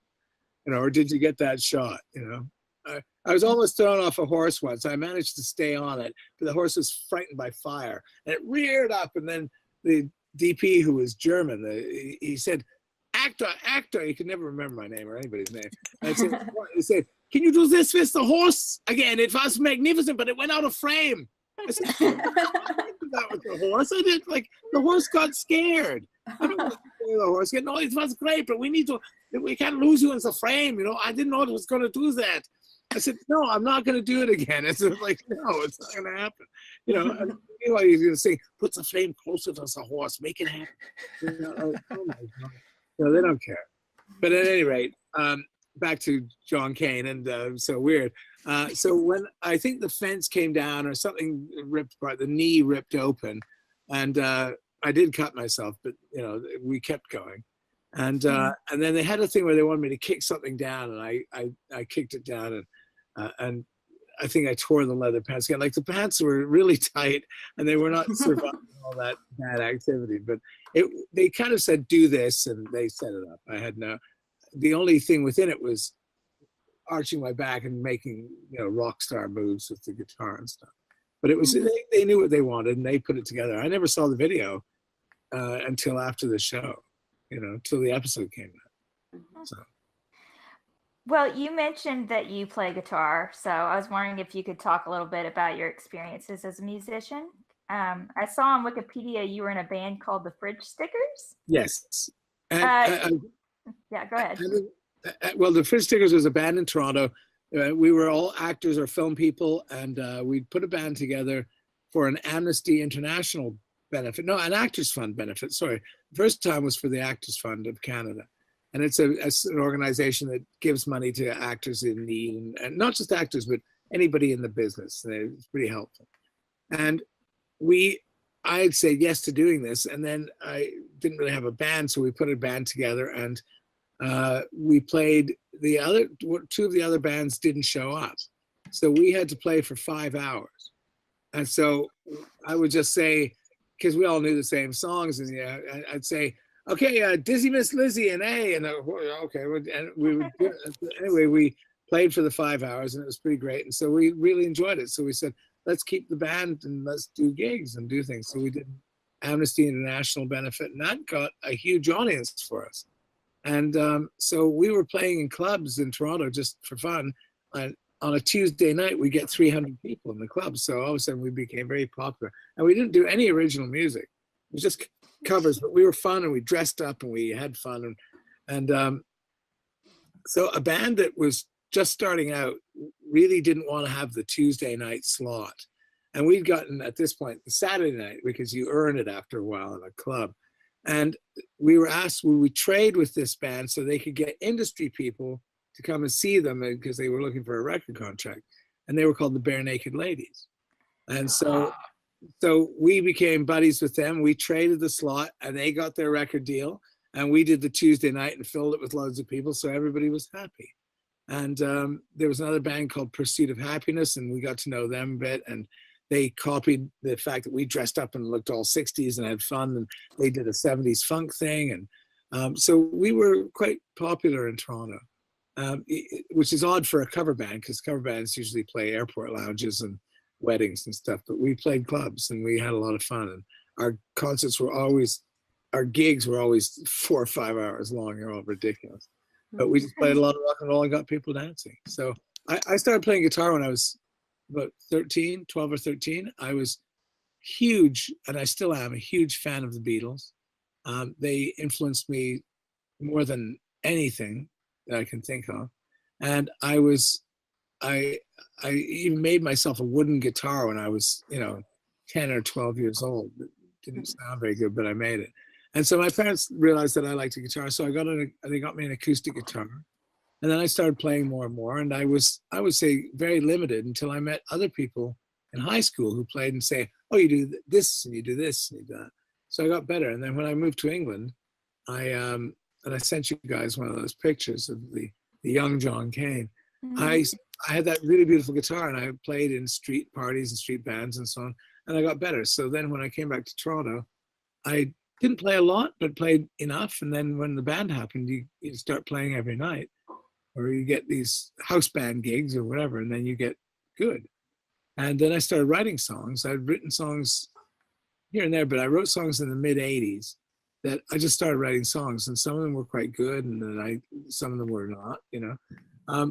Or did you get that shot? I was almost thrown off a horse once. I managed to stay on it, but the horse was frightened by fire, and it reared up. And then the DP, who was German, he said, actor, you can never remember my name or anybody's name. And he said, can you do this with the horse again? It was magnificent, but it went out of frame. I said, I didn't do that with the horse. I did, the horse got scared. I don't want to the horse. No, it was great, but we can't lose you in the frame. I didn't know it was going to do that. I said, no, I'm not going to do it again. It's like, no, it's not going to happen. And he's going to say, put the frame closer to the horse, make it happen. Oh my God. No, they don't care. But at any rate, back to John Kane, and so weird. So when I think the fence came down or something ripped apart, the knee ripped open, and I did cut myself, but we kept going. And then they had a thing where they wanted me to kick something down, and I kicked it down, and I think I tore the leather pants again. Like the pants were really tight, and they were not surviving all that bad activity. But they kind of said, do this, and they set it up. I had the only thing within it was arching my back and making rock star moves with the guitar and stuff. But it was they knew what they wanted, and they put it together. I never saw the video until after the show, until the episode came out. So. Well, you mentioned that you play guitar, so I was wondering if you could talk a little bit about your experiences as a musician. I saw on Wikipedia you were in a band called the Fridge Stickers. Yes. Yeah, go ahead. Well, the Fridge Stickers was a band in Toronto. We were all actors or film people, and we put a band together for an Amnesty International benefit. No, an Actors Fund benefit. Sorry. The first time was for the Actors Fund of Canada. And it's an organization that gives money to actors in need, and not just actors, but anybody in the business. It's pretty helpful. And I had said yes to doing this, and then I didn't really have a band, so we put a band together, and we played. Two of the other bands didn't show up, so we had to play for 5 hours. And so I would just say, because we all knew the same songs, and I'd say, okay, Dizzy Miss Lizzie and A, and okay, and we would anyway. We played for the 5 hours, and it was pretty great, and so we really enjoyed it. So we said, let's keep the band and let's do gigs and do things. So we did Amnesty International benefit, and that got a huge audience for us. And so we were playing in clubs in Toronto just for fun. And on a Tuesday night, we get 300 people in the club. So all of a sudden, we became very popular, and we didn't do any original music. It was just covers, but we were fun, and we dressed up, and we had fun, and so a band that was just starting out really didn't want to have the Tuesday night slot, and we'd gotten at this point the Saturday night, because you earn it after a while in a club. And we were asked, would we trade with this band so they could get industry people to come and see them, because they were looking for a record contract, and they were called the Bare Naked Ladies. And so so we became buddies with them. We traded the slot, and they got their record deal, and we did the Tuesday night and filled it with loads of people, so everybody was happy. And there was another band called Pursuit of Happiness, and we got to know them a bit. And they copied the fact that we dressed up and looked all 60s and had fun, and they did a 70s funk thing. And so we were quite popular in Toronto, which is odd for a cover band, because cover bands usually play airport lounges and weddings and stuff. But we played clubs, and we had a lot of fun. And our concerts were always, our gigs were always 4 or 5 hours long. They're all ridiculous. But we just played a lot of rock and roll and got people dancing. So I started playing guitar when I was about 12 or 13. I was huge, and I still am, a huge fan of the Beatles. They influenced me more than anything that I can think of. And I even made myself a wooden guitar when I was, 10 or 12 years old. It didn't sound very good, but I made it. And so my parents realized that I liked the guitar, so they got me an acoustic guitar. And then I started playing more and more, and I would say very limited until I met other people in high school who played and say, oh, you do this, and you do this, and you do that. So I got better. And then when I moved to England, and I sent you guys one of those pictures of the young John Kane. I had that really beautiful guitar, and I played in street parties and street bands and so on, and I got better. So then when I came back to Toronto, I didn't play a lot, but played enough. And then when the band happened, you start playing every night, or you get these house band gigs or whatever, and then you get good. And then I started writing songs. I'd written songs here and there, but I wrote songs in the mid 80s that I just started writing songs, and some of them were quite good, and then some of them were not,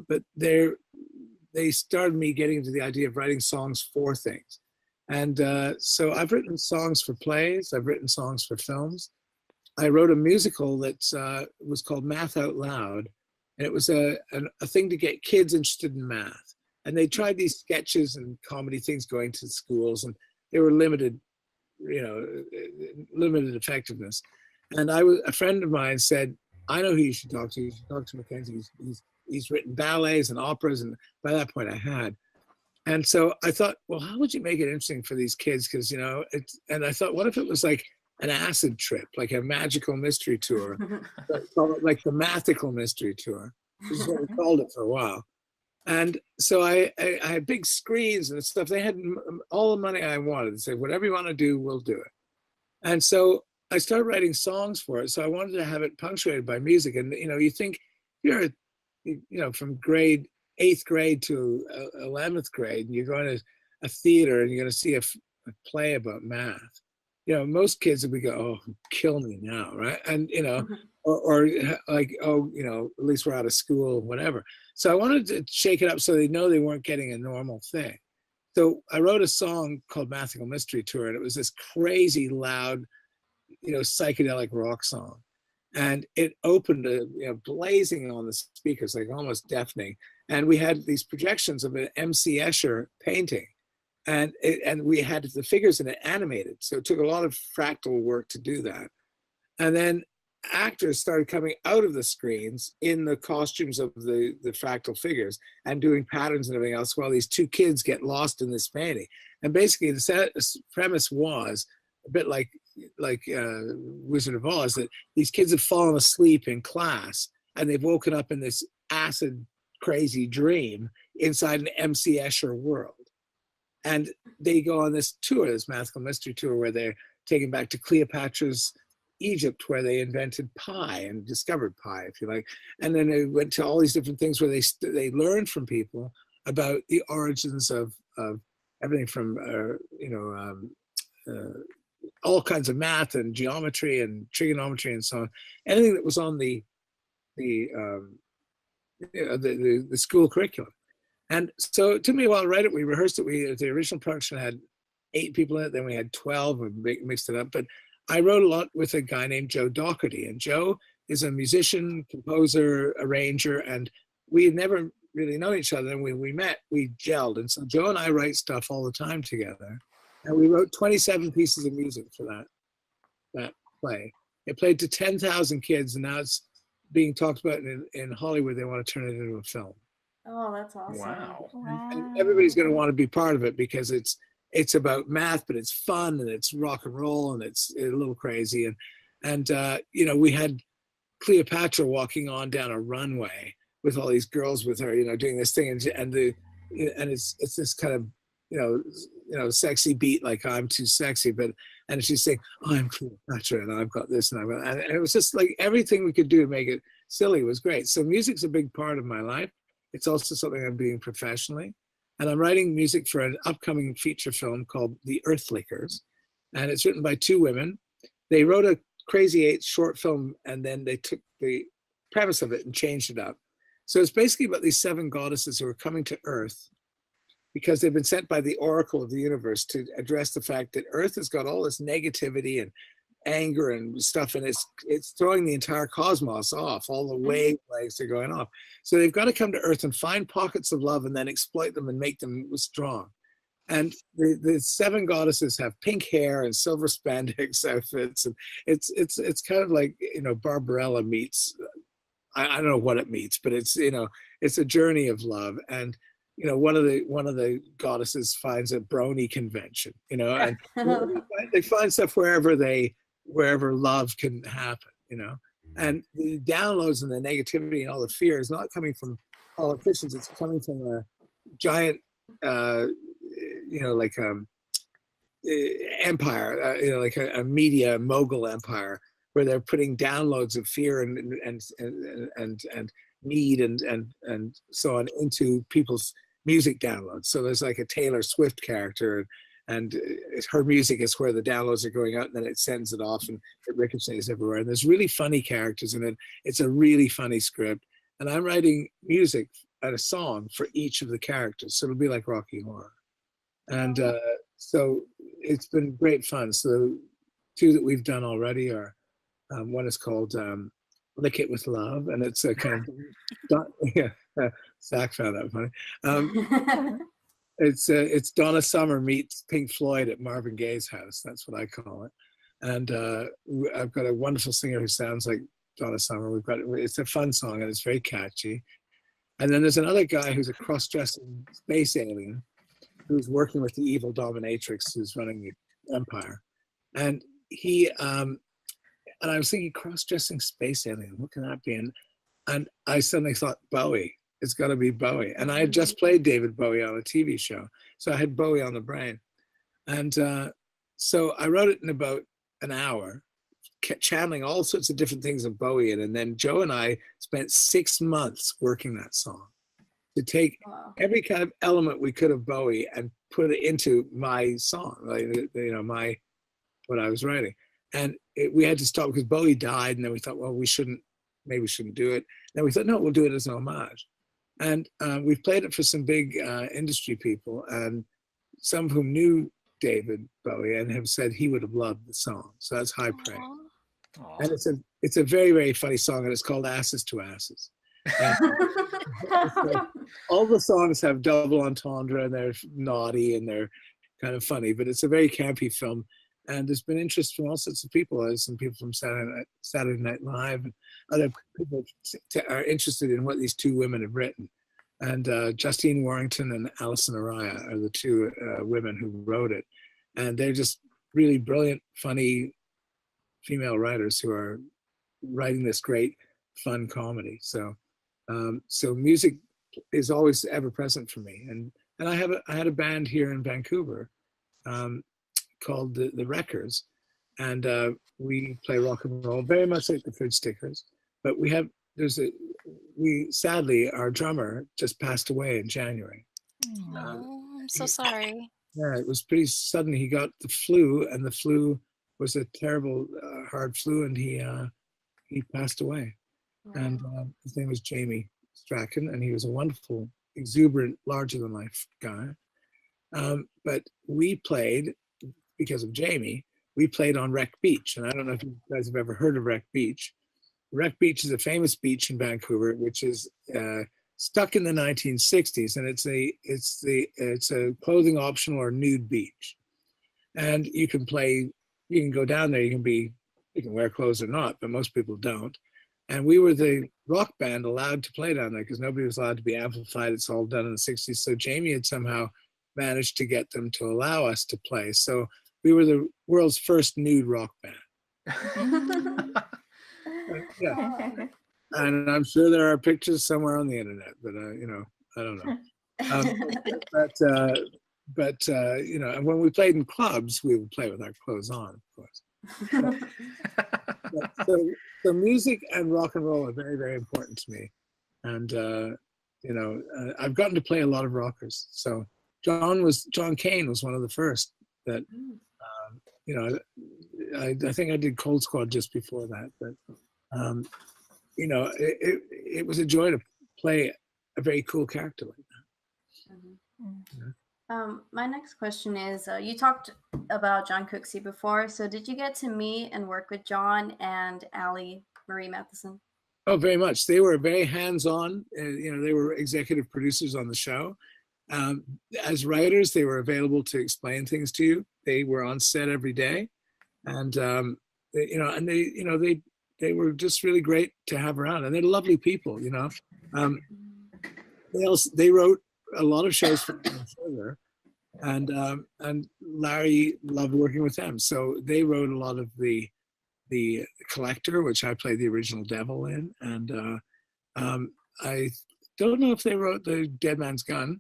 but they started me getting into the idea of writing songs for things. And so I've written songs for plays. I've written songs for films. I wrote a musical that was called Math Out Loud. And it was a thing to get kids interested in math. And they tried these sketches and comedy things going to schools, and they were limited effectiveness. And a friend of mine said, I know who you should talk to. You should talk to Mackenzie. He's written ballets and operas. And by that point I had. And so I thought, well, how would you make it interesting for these kids? Because, and I thought, what if it was like an acid trip, like a magical mystery tour, like the Mathical Mystery Tour, which is what we called it for a while. And so I had big screens and stuff. They had all the money I wanted. They said, whatever you want to do, we'll do it. And so I started writing songs for it. So I wanted to have it punctuated by music. And, you think you're, from 8th grade to 11th grade, and you're going to a theater and you're going to see a play about math. Most kids would go, oh, kill me now, right? And, or like, oh, at least we're out of school, whatever. So I wanted to shake it up so they know they weren't getting a normal thing. So I wrote a song called Mathical Mystery Tour, and it was this crazy, loud, psychedelic rock song. And it opened, blazing on the speakers, like almost deafening. And we had these projections of an M.C. Escher painting. And we had the figures in it animated. So it took a lot of fractal work to do that. And then actors started coming out of the screens in the costumes of the fractal figures and doing patterns and everything else while these two kids get lost in this painting. And basically the premise was a bit like Wizard of Oz, that these kids have fallen asleep in class and they've woken up in this acid crazy dream inside an M.C. Escher world. And they go on this tour, this Mathical Mystery Tour, where they're taken back to Cleopatra's Egypt, where they invented pie and discovered pie, if you like. And then they went to all these different things where they learned from people about the origins of everything from, all kinds of math and geometry and trigonometry and so on. Anything that was on the school curriculum. And so it took me a while to write it. We rehearsed it. The original production had 8 people in it. Then we had 12. We mixed it up. But I wrote a lot with a guy named Joe Doherty. And Joe is a musician, composer, arranger. And we had never really known each other. And when we met, we gelled. And so Joe and I write stuff all the time together. And we wrote 27 pieces of music for that play. It played to 10,000 kids. And now it's being talked about in Hollywood. They want to turn it into a film. Oh, that's awesome. Wow. And everybody's going to want to be part of it because it's it's about math, but it's fun and it's rock and roll and it's a little crazy. And you know, we had Cleopatra walking on down a runway with all these girls with her, you know, doing this thing, and it's this kind of, you know, sexy beat, like I'm too sexy, but and she's saying, oh, I'm Cleopatra and I've got this and I've got, and it was just like everything we could do to make it silly was great. So music's a big part of my life. It's also something I'm doing professionally, and I'm writing music for an upcoming feature film called The Earthlickers, and it's written by two women. They wrote a Crazy Eight short film, and then they took the premise of it and changed it up. So it's basically about these 7 goddesses who are coming to Earth because they've been sent by the oracle of the universe to address the fact that Earth has got all this negativity and anger and stuff, and it's throwing the entire cosmos off. All the wavelengths are going off. So they've got to come to Earth and find pockets of love and then exploit them and make them strong. And the 7 goddesses have pink hair and silver spandex outfits, and it's kind of like, you know, Barbarella meets, I don't know what it meets, but it's, you know, it's a journey of love. And you know, one of the goddesses finds a brony convention, you know, and they find stuff wherever love can happen, you know. And the downloads and the negativity and all the fear is not coming from politicians; it's coming from a giant, you know, like empire, you know, like a media mogul empire, where they're putting downloads of fear and need and so on into people's music downloads. So there's like a Taylor Swift character, and her music is where the downloads are going out, and then it sends it off and it ricochets everywhere. And there's really funny characters in it. It's a really funny script, and I'm writing music and a song for each of the characters, so it'll be like Rocky Horror. And so it's been great fun. So 2 that we've done already are, one is called Lick It With Love, and it's a kind of, yeah, Zach found that funny. It's Donna Summer meets Pink Floyd at Marvin Gaye's house. That's what I call it. And I've got a wonderful singer who sounds like Donna Summer. It's a fun song and it's very catchy. And then there's another guy who's a cross-dressing space alien who's working with the evil dominatrix who's running the empire. And he, and I was thinking, cross-dressing space alien, what can that be? And I suddenly thought, Bowie. It's got to be Bowie. And I had just played David Bowie on a TV show, so I had Bowie on the brain. And so I wrote it in about an hour, channeling all sorts of different things of Bowie in. And then Joe and I spent 6 months working that song to take every kind of element we could of Bowie and put it into my song, like, you know, what I was writing. And we had to stop because Bowie died, and then we thought, well, maybe we shouldn't do it. Then we thought, no, we'll do it as an homage. And we've played it for some big industry people, and some of whom knew David Bowie and have said he would have loved the song. So that's high praise. And it's a very, very funny song, and it's called Asses to Asses. All the songs have double entendre, and they're naughty and they're kind of funny, but it's a very campy film. And there's been interest from all sorts of people. There's some people from Saturday Night Live, and other people are interested in what these 2 women have written. And Justine Warrington and Alison Araya are the 2 women who wrote it. And they're just really brilliant, funny female writers who are writing this great, fun comedy. So, so music is always ever present for me. And I had a band here in Vancouver called the Wreckers, and we play rock and roll very much like the Food Stickers, but sadly our drummer just passed away in January. I'm so sorry. Yeah, it was pretty sudden. He got the flu, and the flu was a terrible hard flu, and he passed away. And his name was Jamie Strachan, and he was a wonderful, exuberant, larger than life guy. But we played, because of Jamie, we played on Wreck Beach. And I don't know if you guys have ever heard of Wreck Beach. Wreck Beach is a famous beach in Vancouver, which is stuck in the 1960s, and it's a clothing optional or nude beach. And you can go down there, you can wear clothes or not, but most people don't. And we were the rock band allowed to play down there because nobody was allowed to be amplified. It's all done in the 60s. So Jamie had somehow managed to get them to allow us to play. So we were the world's first nude rock band. Yeah, and I'm sure there are pictures somewhere on the internet, but I don't know. And when we played in clubs, we would play with our clothes on, of course. So music and rock and roll are very, very important to me, and I've gotten to play a lot of rockers. So John Kane was one of the first that I think I did Cold Squad just before that, but it was a joy to play a very cool character like that. My next question is, you talked about John Cooksey before. So did you get to meet and work with John and Allie Marie Matheson? Oh, very much. They were very hands-on. They were executive producers on the show. As writers, they were available to explain things to you. They were on set every day, and they were just really great to have around. And they're lovely people. They wrote a lot of shows for Sugar, and Larry loved working with them. So they wrote a lot of the Collector, which I played the original Devil in, and I don't know if they wrote the Dead Man's Gun,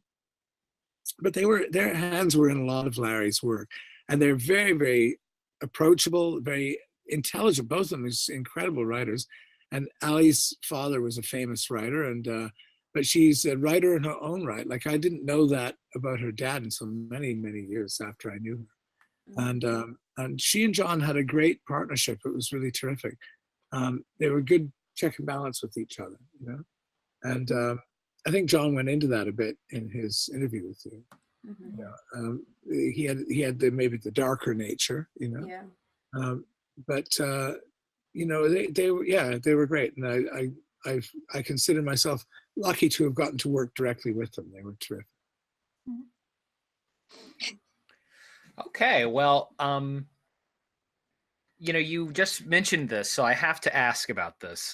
but their hands were in a lot of Larry's work, and they're very, very approachable, very intelligent. Both of them are incredible writers, and Allie's father was a famous writer, and but she's a writer in her own right. Like, I didn't know that about her dad until many, many years after I knew her. And she and John had a great partnership. It was really terrific. They were good check and balance with each other, And I think John went into that a bit in his interview with you. He had maybe the darker nature, Yeah. But they were great, and I consider myself lucky to have gotten to work directly with them. They were terrific. Okay, well, you just mentioned this, so I have to ask about this.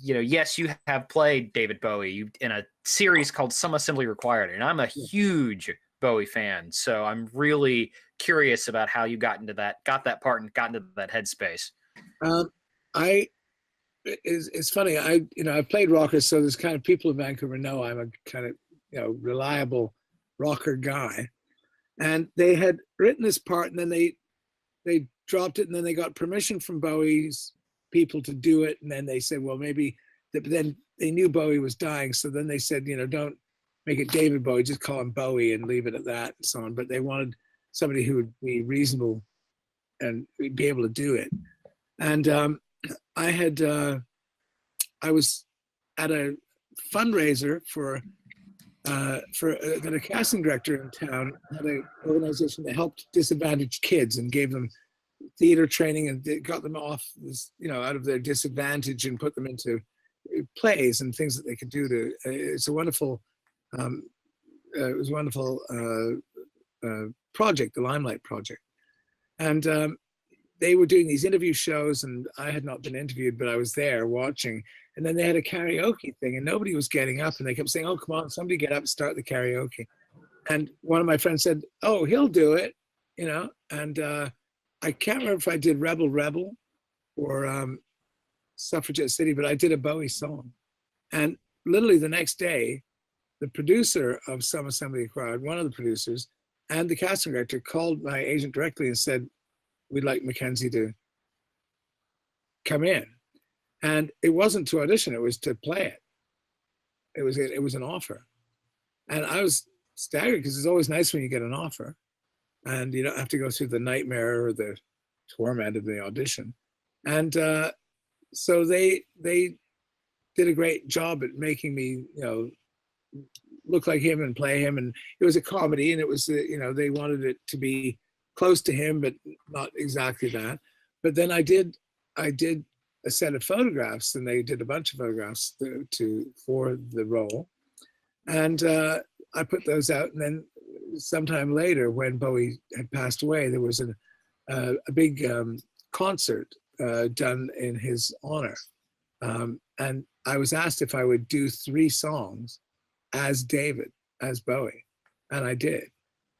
Yes, you have played David Bowie in a series called Some Assembly Required, and I'm a huge Bowie fan, so I'm really curious about how you got that part and got into that headspace. It's funny. I played rockers, so there's kind of people in Vancouver know I'm a kind of reliable rocker guy, and they had written this part, and then they dropped it, and then they got permission from Bowie's people to do it, and then they said, well, maybe. But then they knew Bowie was dying, so then they said, don't make it David Bowie, just call him Bowie and leave it at that, and so on. But they wanted somebody who would be reasonable and be able to do it, and I was at a fundraiser for that a casting director in town had an organization that helped disadvantaged kids and gave them theater training and got them off out of their disadvantage and put them into plays and things that they could do it's a wonderful project, the Limelight Project. And they were doing these interview shows, and I had not been interviewed, but I was there watching. And then they had a karaoke thing, and nobody was getting up, and they kept saying, oh, come on, somebody get up and start the karaoke. And one of my friends said, oh, he'll do it, and I can't remember if I did Rebel Rebel or Suffragette City, but I did a Bowie song. And literally the next day, the producer of Some Assembly Required, one of the producers, and the casting director called my agent directly and said, we'd like Mackenzie to come in. And it wasn't to audition, it was to play it. It was an offer. And I was staggered because it's always nice when you get an offer and you don't have to go through the nightmare or the torment of the audition. And so they did a great job at making me, look like him and play him. And it was a comedy, and it was, they wanted it to be close to him, but not exactly that. But then I did a set of photographs, and they did a bunch of photographs for the role. And I put those out, and then sometime later, when Bowie had passed away, there was a big concert done in his honor. And I was asked if I would do 3 songs as David, as Bowie. And I did.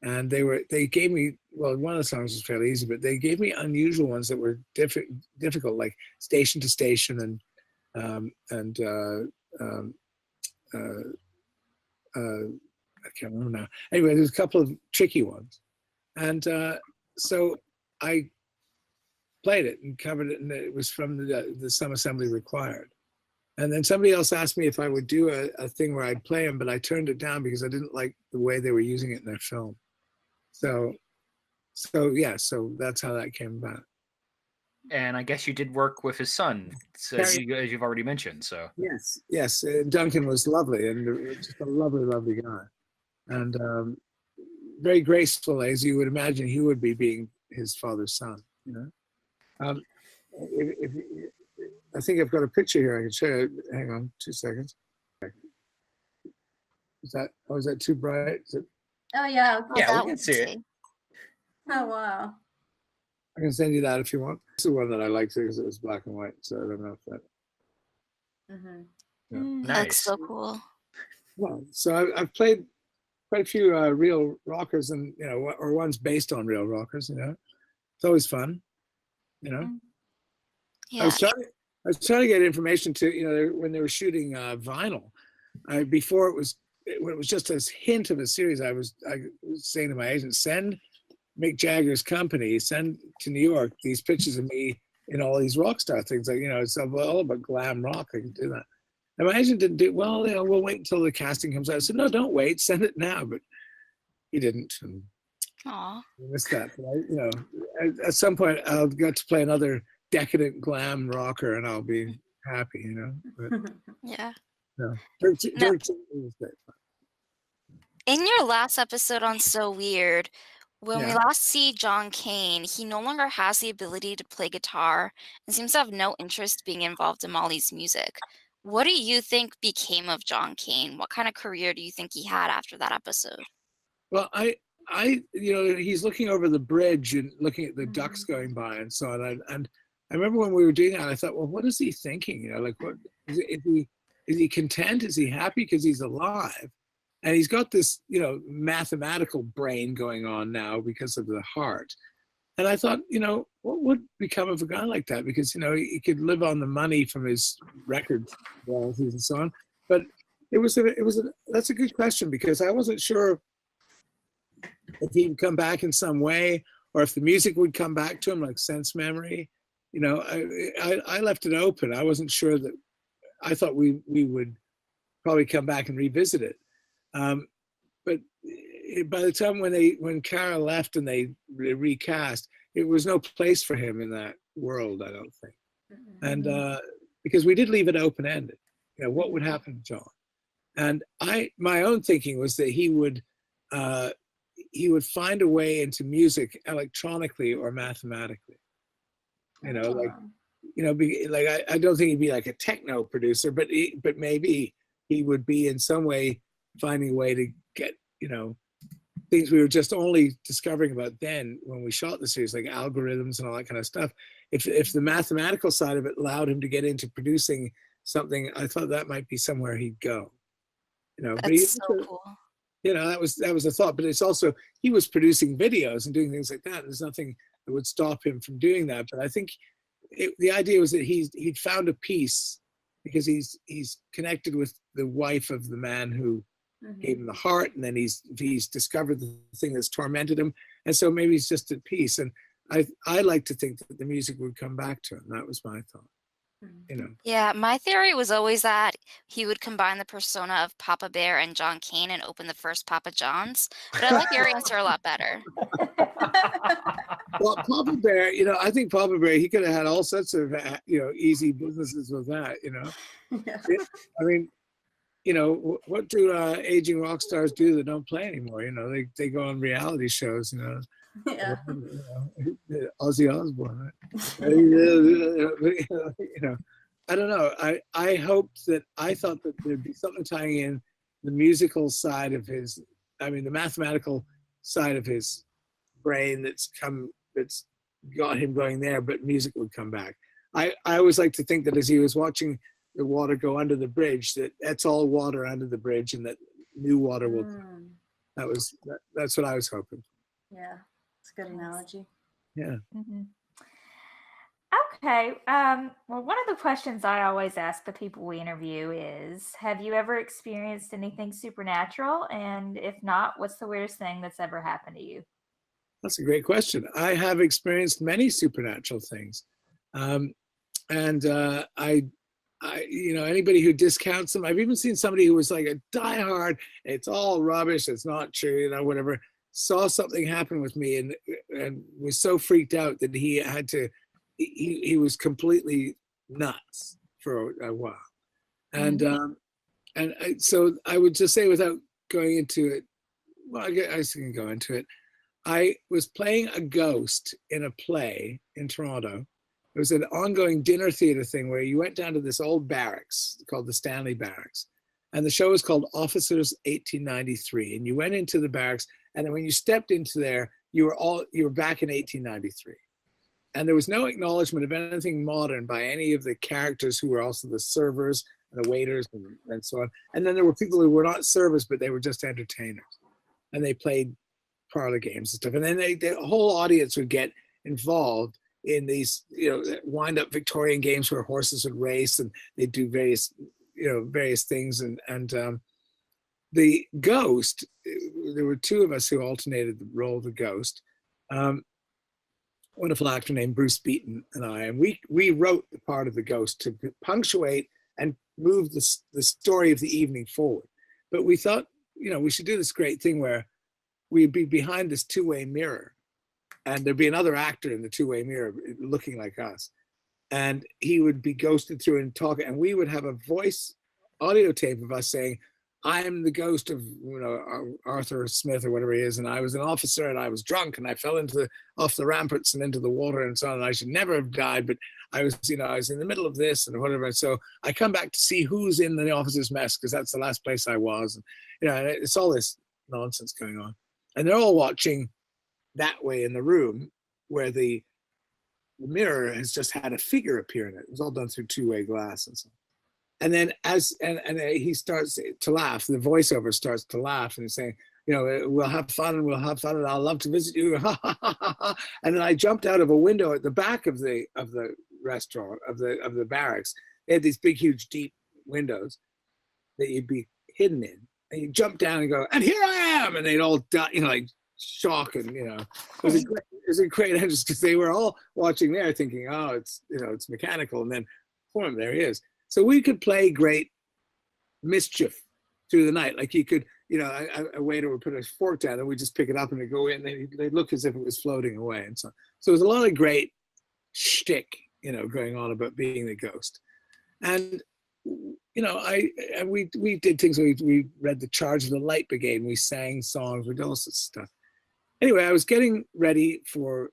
And they gave me, well, one of the songs was fairly easy, but they gave me unusual ones that were difficult, like Station to Station and I can't remember now. Anyway, there's a couple of tricky ones. And so I played it and covered it, and it was from the Some Assembly Required. And then somebody else asked me if I would do a thing where I'd play them, but I turned it down because I didn't like the way they were using it in their film. So that's how that came about. And I guess you did work with his son, so as you've already mentioned. So yes, Duncan was lovely and just a lovely guy, and very graceful, as you would imagine he would be, being his father's son. You know, if I think I've got a picture here I can show you. Hang on 2 seconds. Is that too bright? Oh yeah. Yeah, we can see it. Oh wow. I can send you that if you want. It's the one that I liked because it was black and white, so I don't know if that. Yeah. Nice. That's so cool. Well, so I've played quite a few real rockers, and or ones based on real rockers. It's always fun. Yeah. I was trying to get information to when they were shooting vinyl. Before when it was just a hint of a series. I was saying to my agent, send Mick Jagger's company, send to New York these pictures of me in all these rock star things. Like, it's all about glam rock. I can do that. And my agent didn't do, well, we'll wait until the casting comes out. I said, no, don't wait, send it now. But he didn't. And Aw. I missed that. But at some point I'll get to play another decadent glam rocker and I'll be happy, But, Yeah. no. In your last episode on So Weird, when we Yeah. last see John Kane, he no longer has the ability to play guitar and seems to have no interest being involved in Molly's music. What do you think became of John Kane? What kind of career do you think he had after that episode? Well, he's looking over the bridge and looking at the ducks going by and so on. And I remember when we were doing that, I thought, well, what is he thinking? What is he content? Is he happy because he's alive? And he's got this, mathematical brain going on now because of the heart. And I thought, what would become of a guy like that? Because, he could live on the money from his record royalties and so on. But that's a good question, because I wasn't sure if he'd come back in some way or if the music would come back to him like sense memory. I left it open. I wasn't sure that. I thought we would probably come back and revisit it. But by the time when Cara left and they recast, it was no place for him in that world, I don't think. And because we did leave it open-ended, what would happen to John? And my own thinking was that he would find a way into music electronically or mathematically. I don't think he'd be like a techno producer, but maybe he would be in some way finding a way to get, things we were just only discovering about then when we shot the series, like algorithms and all that kind of stuff. If the mathematical side of it allowed him to get into producing something, I thought that might be somewhere he'd go. That's so cool. That was a thought, but it's also, he was producing videos and doing things like that. There's nothing that would stop him from doing that. But I think the idea was that he'd found a peace because he's connected with the wife of the man who gave him the heart, and then he's discovered the thing that's tormented him, and so maybe he's just at peace. And I like to think that the music would come back to him. That was my thought. Yeah, my theory was always that he would combine the persona of Papa Bear and John Kane and open the first Papa John's. But I like your answer a lot better. Well, Papa Bear, I think Papa Bear, he could have had all sorts of, easy businesses with that, Yeah. I mean, what do aging rock stars do that don't play anymore? They go on reality shows, Yeah. Ozzy Osbourne, right? I don't know. I thought that there'd be something tying in the musical side of the mathematical side of his brain that's got him going there, but music would come back. I always like to think that as he was watching the water go under the bridge, that's all water under the bridge, and that new water will come. That's what I was hoping. Yeah, it's a good analogy. Yeah. Mm-hmm. Okay. Well, one of the questions I always ask the people we interview is, have you ever experienced anything supernatural? And if not, what's the weirdest thing that's ever happened to you? That's a great question. I have experienced many supernatural things. And anybody who discounts them, I've even seen somebody who was like a diehard, it's all rubbish, it's not true, whatever, saw something happen with me and was so freaked out that he had to, he was completely nuts for a while. And so I would just say, without going into it, well, I guess I can go into it. I was playing a ghost in a play in Toronto. It was an ongoing dinner theater thing where you went down to this old barracks called the Stanley Barracks. And the show was called Officers 1893. And you went into the barracks, and then when you stepped into there, you were back in 1893. And there was no acknowledgement of anything modern by any of the characters who were also the servers and the waiters and so on. And then there were people who were not servers, but they were just entertainers. And they played parlor games and stuff. And then the whole audience would get involved in these, wind-up Victorian games where horses would race and they'd do various things. And the ghost, there were two of us who alternated the role of the ghost. Wonderful actor named Bruce Beaton and I, and we wrote the part of the ghost to punctuate and move the story of the evening forward. But we thought, we should do this great thing where we'd be behind this two-way mirror, and there'd be another actor in the two-way mirror looking like us, and he would be ghosted through and talking, and we would have a voice audio tape of us saying, I am the ghost of Arthur Smith or whatever he is, and I was an officer and I was drunk and I fell off the ramparts and into the water and so on, and I should never have died, but I was in the middle of this and whatever. So I come back to see who's in the officer's mess because that's the last place I was. And, and it's all this nonsense going on. And they're all watching that way in the room where the mirror has just had a figure appear in it. It was all done through two-way glass and so on. And then he starts to laugh, the voiceover starts to laugh and he's saying, we'll have fun and I'll love to visit you. And then I jumped out of a window at the back of the restaurant, of the barracks. They had these big, huge, deep windows that you'd be hidden in. And you jump down and go, and here I am. And they'd all die, like shock. And, it was a great entrance because they were all watching there thinking, oh, it's mechanical. And then, boom, there he is. So we could play great mischief through the night. Like you could, a waiter would put a fork down and we'd just pick it up and it'd go in and they'd look as if it was floating away. And so it was a lot of great shtick, going on about being the ghost. And, we did things. We read The Charge of the Light Brigade and we sang songs, we did all sorts of stuff. Anyway, I was getting ready for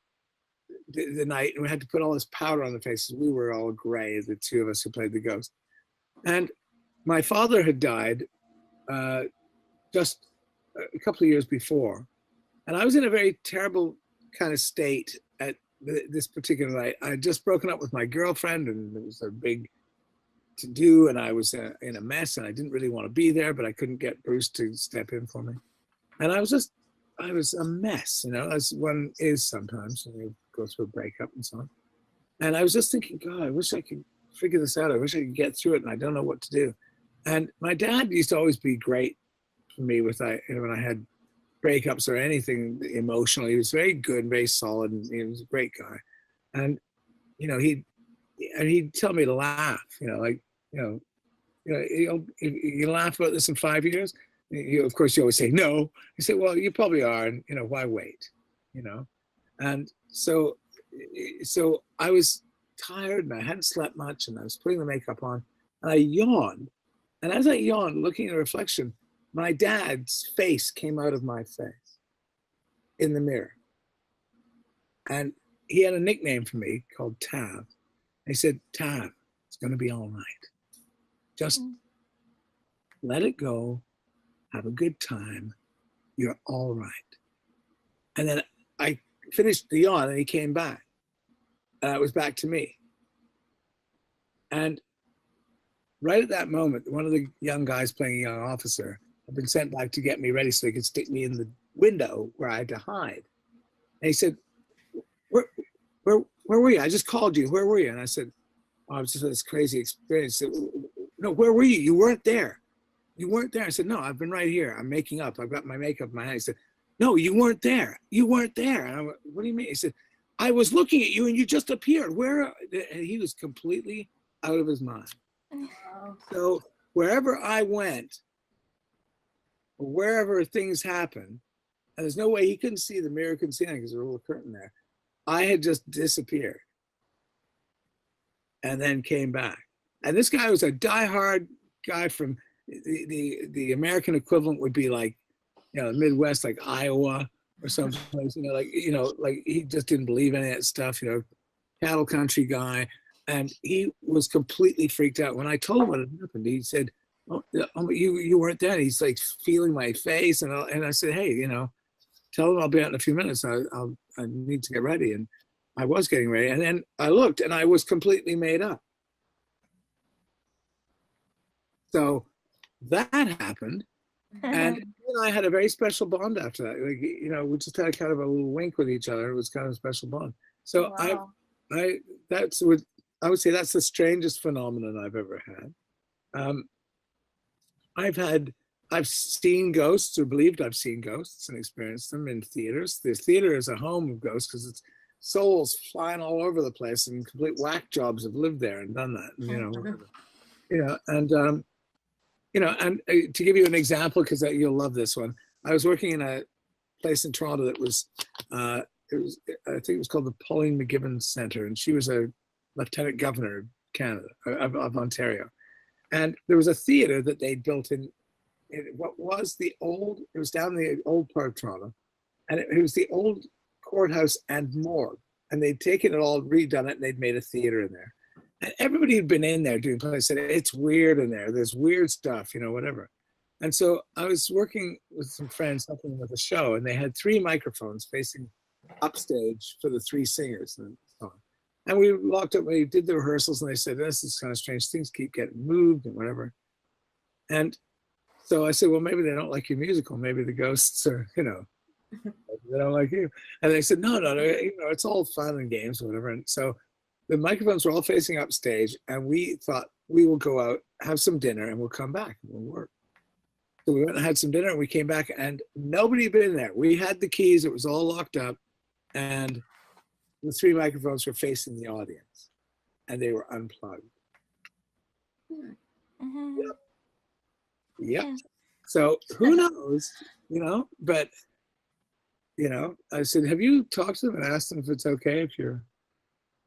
the night and we had to put all this powder on the faces. We were all gray, the two of us who played the ghost. And my father had died just a couple of years before. And I was in a very terrible kind of state at this particular night. I had just broken up with my girlfriend and it was a big to do and I was in a mess and I didn't really want to be there, but I couldn't get Bruce to step in for me. And I was a mess, as one is sometimes when you go through a breakup and so on. And I was just thinking, God, I wish I could figure this out. I wish I could get through it and I don't know what to do. And my dad used to always be great for me with when I had breakups or anything emotional. He was very good, very solid, and he was a great guy. And he'd tell me to laugh, you laugh about this in 5 years. Of course, you always say no. You say, well, you probably are, and why wait, And so I was tired and I hadn't slept much, and I was putting the makeup on, and I yawned. And as I yawned, looking at a reflection, my dad's face came out of my face in the mirror. And he had a nickname for me called Tav. He said, Tav, it's going to be all right. Just let it go. Have a good time. You're all right. And then I finished the yawn and he came back. And it was back to me. And right at that moment, one of the young guys playing a young officer had been sent back to get me ready so they could stick me in the window where I had to hide. And he said, where were you? I just called you. Where were you? And I said, oh, I was just had this crazy experience. He said, no, where were you? You weren't there. You weren't there. I said, no, I've been right here. I'm making up. I've got my makeup in my hand. He said, no, you weren't there. You weren't there. And I went, what do you mean? He said, I was looking at you and you just appeared. Where? And he was completely out of his mind. So wherever I went, or wherever things happened, and there's no way he couldn't see the mirror, couldn't see anything because there was a little curtain there. I had just disappeared and then came back. And this guy was a diehard guy from the American equivalent would be like, Midwest, like Iowa or someplace, like he just didn't believe any of that stuff, cattle country guy. And he was completely freaked out. When I told him what had happened, he said, oh, you weren't there. And he's like feeling my face. And I said, hey, tell him I'll be out in a few minutes. I need to get ready. And I was getting ready. And then I looked and I was completely made up. So that happened. And he and I had a very special bond after that. Like, we just had kind of a little wink with each other. It was kind of a special bond. So Wow. I would say that's the strangest phenomenon I've ever had. I've seen ghosts or believed I've seen ghosts and experienced them in theaters. The theater is a home of ghosts because it's souls flying all over the place and complete whack jobs have lived there and done that. And to give you an example, because you'll love this one, I was working in a place in Toronto that was, I think it was called the Pauline McGibbon Center, and she was a lieutenant governor of Canada, of Ontario. And there was a theater that they built in what was it was down in the old part of Toronto, and it was the old courthouse and morgue. And they'd taken it all, redone it, and they'd made a theater in there. And everybody who'd been in there doing plays said, it's weird in there. There's weird stuff, whatever. And so I was working with some friends, helping with a show, and they had 3 microphones facing upstage for the 3 singers and so on. And we locked up, we did the rehearsals, and they said, this is kind of strange. Things keep getting moved and whatever. And so I said, well, maybe they don't like your musical. Maybe the ghosts are, they don't like you. And they said, no, it's all fun and games or whatever. And so the microphones were all facing upstage, and we thought we will go out, have some dinner, and we'll come back and we'll work. So we went and had some dinner, and we came back, and nobody had been there. We had the keys. It was all locked up, and the 3 microphones were facing the audience, and they were unplugged. Mhm. Yep. So who knows, but, I said, have you talked to them and asked them if it's okay if you're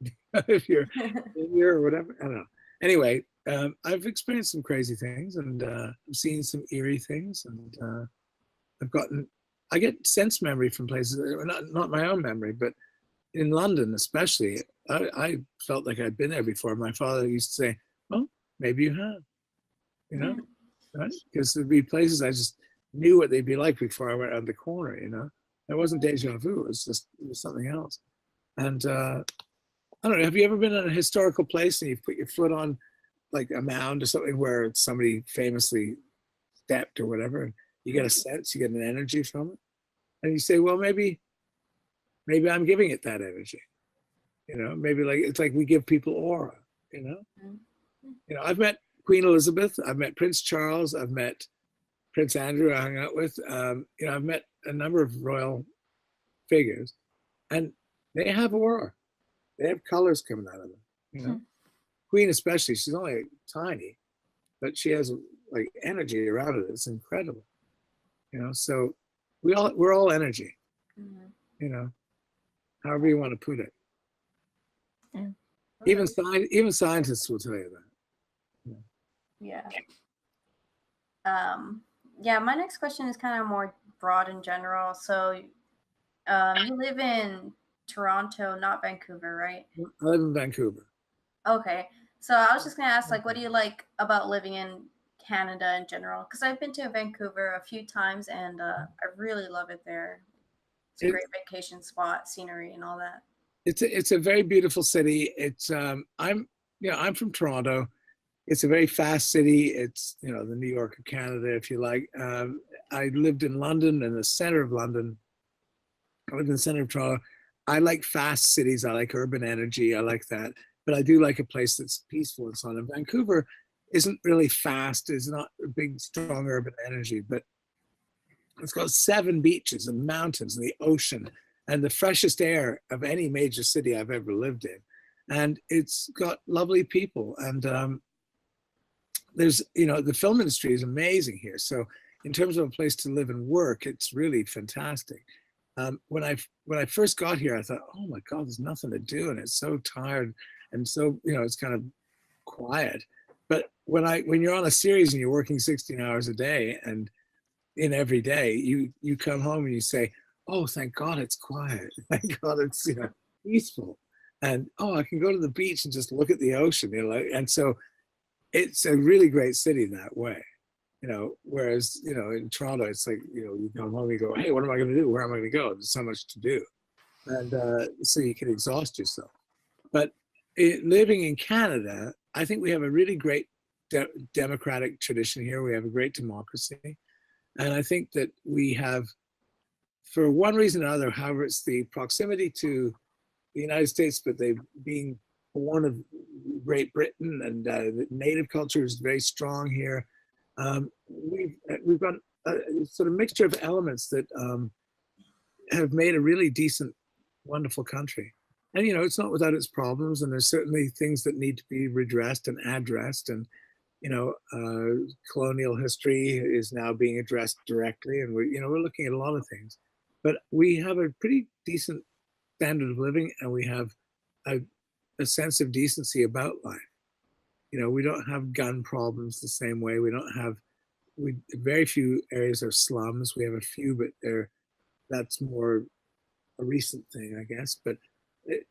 in here or whatever? I don't know. Anyway, I've experienced some crazy things, and I've seen some eerie things, and I get sense memory from places, not my own memory, but in London especially, I felt like I'd been there before. My father used to say, well, maybe you have, right? Because there'd be places I just knew what they'd be like before I went around the corner, It wasn't deja vu, it was something else. And I don't know, have you ever been in a historical place and you've put your foot on like a mound or something where somebody famously stepped or whatever, and you get a sense, you get an energy from it, and you say, well, maybe I'm giving it that energy, maybe it's like we give people aura, I've met Queen Elizabeth, I've met Prince Charles, I've met Prince Andrew I hung out with, I've met a number of royal figures, and they have aura. They have colors coming out of them, Queen especially, she's only tiny, but she has like energy around it. It's incredible, so we're all energy, however you want to put it. Yeah. Even scientists will tell you that. Yeah. Yeah, my next question is kind of more broad in general. So you live in Toronto, not Vancouver, right? I live in Vancouver. Okay. So I was just going to ask, what do you like about living in Canada in general? Because I've been to Vancouver a few times, and I really love it there. It's a great vacation spot, scenery, and all that. It's a very beautiful city. It's I'm from Toronto. it's a very fast city. It's, you know, the New York of Canada, if you like. I lived in London, in the center of London. I lived in the center of Toronto. I like fast cities. I like urban energy. I like that. But I do like a place that's peaceful and so on. And Vancouver isn't really fast. It's not a big, strong urban energy, but it's got 7 beaches and mountains and the ocean and the freshest air of any major city I've ever lived in. And it's got lovely people. And there's, you know, the film industry is amazing here. So in terms of a place to live and work, it's really fantastic. When I first got here, I thought, oh my God, there's nothing to do, and it's so tired, and so, you know, it's kind of quiet. But when you're on a series and you're working 16 hours a day, and in every day, you come home and you say, oh, thank God it's quiet. Thank God it's, you know, peaceful, and oh, I can go to the beach and just look at the ocean. You know, like, and so it's a really great city that way. You know, whereas, you know, in Toronto, it's like, you know, you come home, you go, hey, what am I going to do? Where am I going to go? There's so much to do. And so you can exhaust yourself. But living in Canada, I think we have a really great democratic tradition here. We have a great democracy. And I think that we have, for one reason or another, however, it's the proximity to the United States, but they being born of Great Britain, and the native culture is very strong here. We've got a sort of mixture of elements that have made a really decent, wonderful country. And, you know, it's not without its problems, and there's certainly things that need to be redressed and addressed. And, you know, colonial history is now being addressed directly, and we're looking at a lot of things. But we have a pretty decent standard of living, and we have a sense of decency about life. You know, we don't have gun problems the same way. Very few areas are slums. We have a few, but that's more a recent thing, I guess. But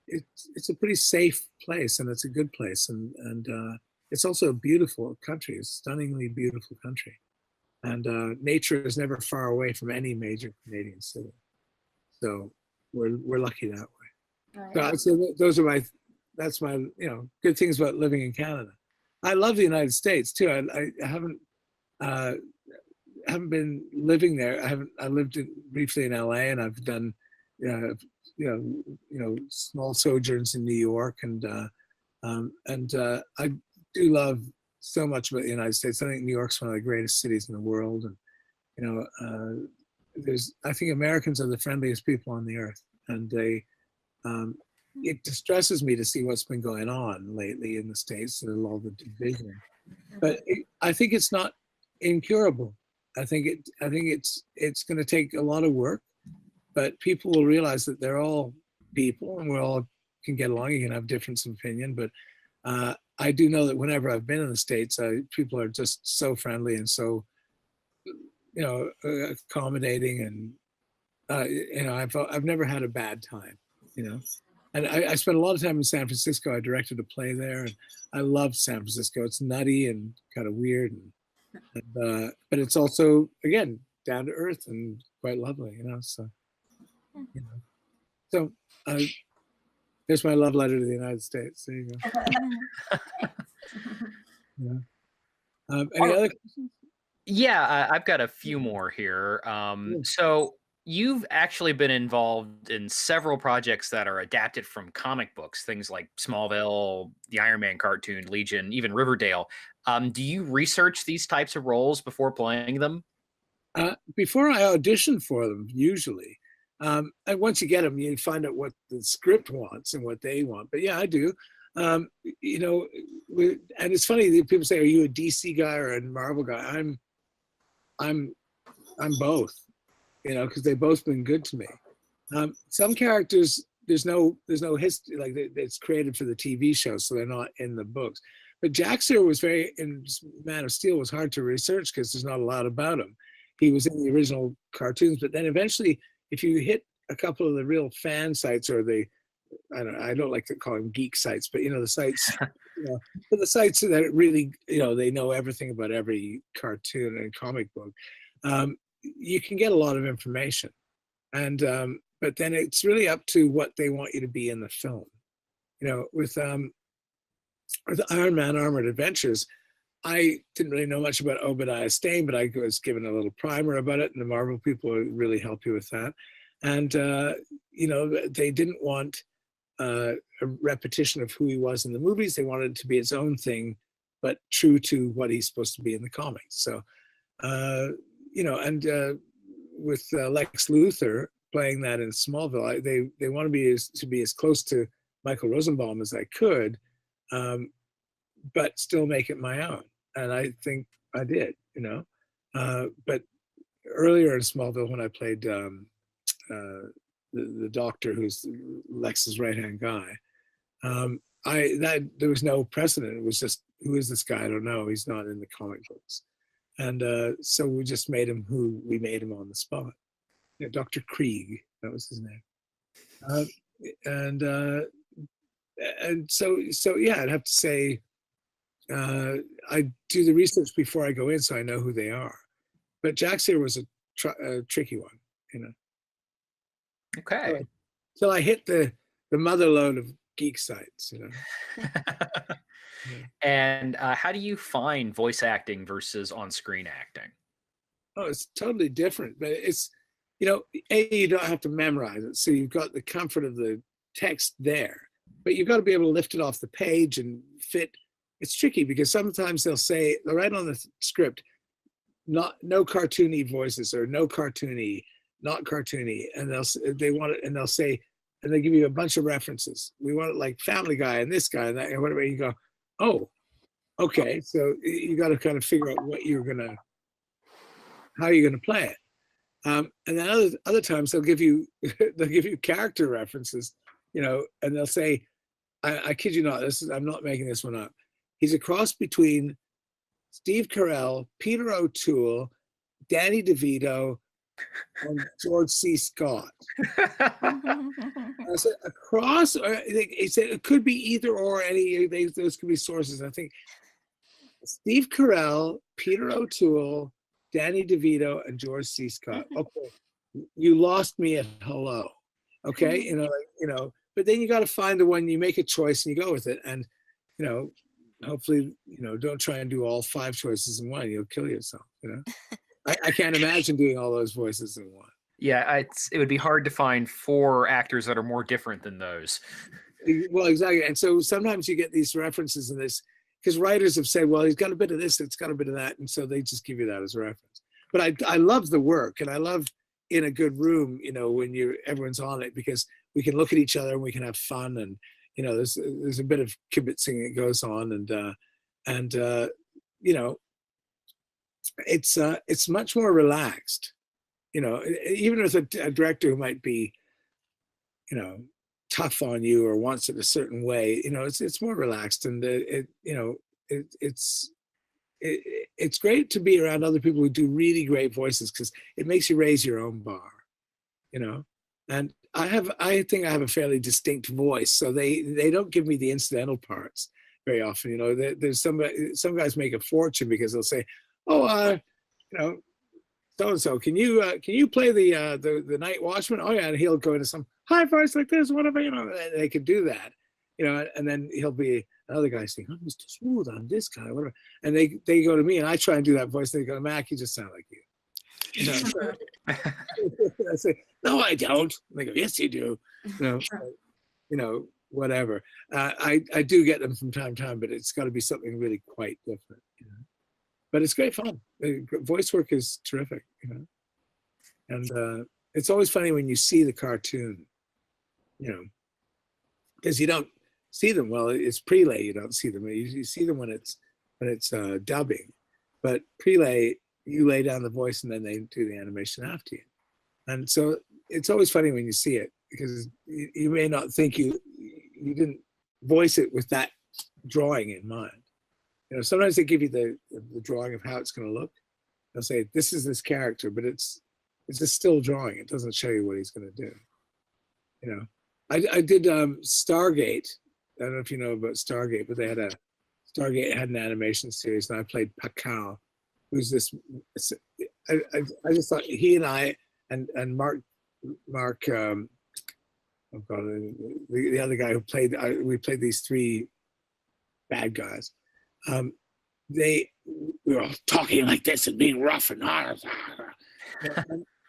it's a pretty safe place, and it's a good place, and it's also a beautiful country. It's a stunningly beautiful country, and nature is never far away from any major Canadian city. So we're lucky that way. Right. So I'd say that's my, you know, good things about living in Canada. I love the United States too. I haven't been living there. I lived briefly in LA, and I've done small sojourns in New York, and I do love so much about the United States. I think New York's one of the greatest cities in the world, and you know, I think Americans are the friendliest people on the earth, and it distresses me to see what's been going on lately in the States and all the division. But I think it's not incurable. I think it's going to take a lot of work, but people will realize that they're all people, and we all can get along. You can have difference of opinion, but I do know that whenever I've been in the States, people are just so friendly and so, you know, accommodating, and you know, I've never had a bad time, you know. And I spent a lot of time in San Francisco. I directed a play there, and I loved San Francisco. It's nutty and kind of weird, but it's also, again, down to earth and quite lovely, you know. So, you know, so there's my love letter to the United States. There you go. Yeah. Any other questions? Yeah, I've got a few more here. So you've actually been involved in several projects that are adapted from comic books, things like Smallville, the Iron Man cartoon, Legion, even Riverdale. Do you research these types of roles before playing them? Before I audition for them, usually. And once you get them, you find out what the script wants and what they want. But yeah, I do. You know, and it's funny that people say, "Are you a DC guy or a Marvel guy?" I'm both. You know, because they've both been good to me. Some characters, there's no history, like it's created for the TV show, so they're not in the books. But Jaxer was in Man of Steel was hard to research because there's not a lot about him. He was in the original cartoons, but then eventually, if you hit a couple of the real fan sites, or I don't like to call them geek sites, but you know, the sites, you know, but the sites that really, you know, they know everything about every cartoon and comic book. You can get a lot of information, and but then it's really up to what they want you to be in the film. You know, with Iron Man Armored Adventures, I didn't really know much about Obadiah Stane, but I was given a little primer about it, and the Marvel people really help you with that. And, you know, they didn't want a repetition of who he was in the movies. They wanted it to be its own thing, but true to what he's supposed to be in the comics. So, you know, and with Lex Luthor playing that in Smallville, they wanted me to be as close to Michael Rosenbaum as I could, but still make it my own. And I think I did, you know. But earlier in Smallville, when I played the doctor who's Lex's right-hand guy, there was no precedent. It was just, who is this guy? I don't know. He's not in the comic books. And so we just made him who we made him on the spot. Yeah, Dr. Krieg, that was his name. And so yeah, I'd have to say, I do the research before I go in, so I know who they are. But Jack's here was a tricky one, you know. Okay. So I hit the mother load of geek sites, you know. And how do you find voice acting versus on-screen acting? Oh, it's totally different, but it's, you know, you don't have to memorize it, so you've got the comfort of the text there, but you've got to be able to lift it off the page and fit. It's tricky because sometimes they'll write on the script, no cartoony voices, or no cartoony, not cartoony, and they want it, and they'll say, and they give you a bunch of references. We want it like Family Guy and this guy and that, and whatever. You go, oh, okay. So you got to kind of figure out how you're gonna play it. And then other times they'll give you character references, you know, and they'll say, I kid you not, I'm not making this one up. He's a cross between Steve Carell, Peter O'Toole, Danny DeVito, and George C. Scott. I said, a cross? He said it could be either or, those could be sources. I think Steve Carell, Peter O'Toole, Danny DeVito, and George C. Scott. Okay, you lost me at hello. Okay, you know, but then you got to find the one. You make a choice and you go with it, and you know, hopefully, you know, don't try and do all 5 choices in one. You'll kill yourself. You know, I can't imagine doing all those voices in one. Yeah, it would be hard to find 4 actors that are more different than those. Well, exactly, and so sometimes you get these references in this. Because writers have said, well, he's got a bit of this, it's got a bit of that, and so they just give you that as a reference. But I love the work, and I love in a good room, you know, when everyone's on it, because we can look at each other and we can have fun, and you know, there's a bit of kibitzing that goes on, and you know, it's much more relaxed, you know, even with a director who might be, you know, tough on you or wants it a certain way, you know, it's more relaxed, and it's great to be around other people who do really great voices, because it makes you raise your own bar, you know. And I think I have a fairly distinct voice, so they don't give me the incidental parts very often, you know. There's some guys make a fortune because they'll say, oh, you know, so and so, can you play the night watchman? Oh yeah, and he'll go into some high voice like this, whatever, you know. They could do that, you know, and then he'll be another guy saying, "I'm Mr. Smooth, I'm this guy," whatever, and they go to me and I try and do that voice. And they go, "Mac, you just sound like you." You know? I say, "No, I don't." And they go, "Yes, you do." You know, whatever. I do get them from time to time, but it's got to be something really quite different, you know. But it's great fun. Voice work is terrific, you know. And it's always funny when you see the cartoon, you know, because you don't see them. Well, it's prelay, you don't see them. You see them when it's dubbing, but prelay, you lay down the voice and then they do the animation after you. And so it's always funny when you see it, because you may not think you didn't voice it with that drawing in mind. You know, sometimes they give you the drawing of how it's going to look. They'll say, this is this character, but it's a still drawing. It doesn't show you what he's going to do. You know, I did Stargate. I don't know if you know about Stargate, but Stargate had an animation series, and I played Pakal, who's this. I just thought he and I and Mark. Oh God, the other guy who played. We played these 3 bad guys. we were all talking like this and being rough and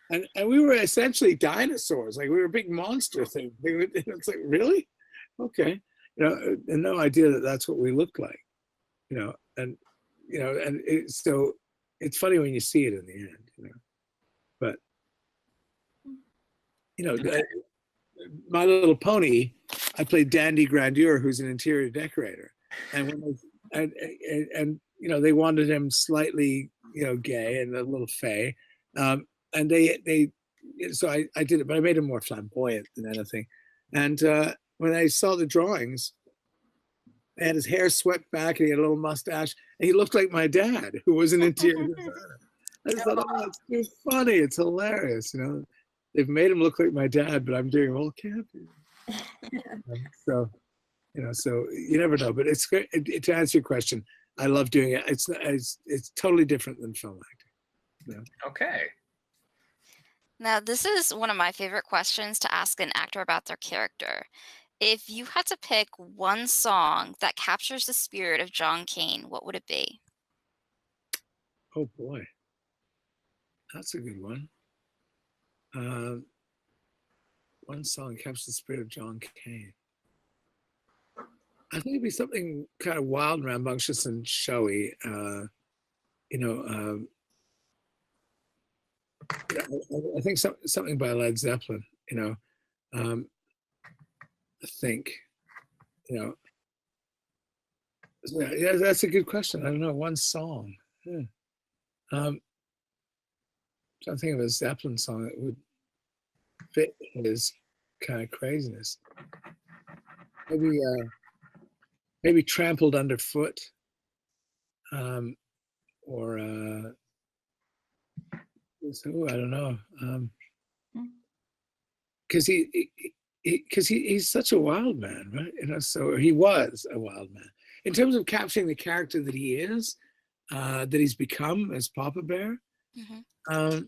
and we were essentially dinosaurs. Like we were a big monster thing. It's like, really? Okay. And no idea that that's what we looked like, and so it's funny when you see it in the end, but My Little Pony, I played Dandy Grandeur, who's an interior decorator, and they wanted him slightly, gay and a little fey, and so I did it, but I made him more flamboyant than anything. And when I saw the drawings, he had his hair swept back and he had a little mustache, and he looked like my dad, who was an interior designer. I just thought, oh, it's too funny, it's hilarious, They've made him look like my dad, but I'm doing all campy. So you never know. But it's great. To answer your question, I love doing it. It's totally different than film acting. Okay. Now, this is one of my favorite questions to ask an actor about their character. If you had to pick one song that captures the spirit of John Kane, what would it be? Oh boy, that's a good one. One song captures the spirit of John Kane. I think it'd be something kind of wild, rambunctious, and showy. I think something by Led Zeppelin. I think. Yeah, that's a good question. I don't know. One song. Yeah. I'm trying to think of a Zeppelin song that would fit his kind of craziness. Maybe Trampled Underfoot, or I don't know, because he's such a wild man, right? So he was a wild man in terms of capturing the character that he is, that he's become as Papa Bear. Mm-hmm.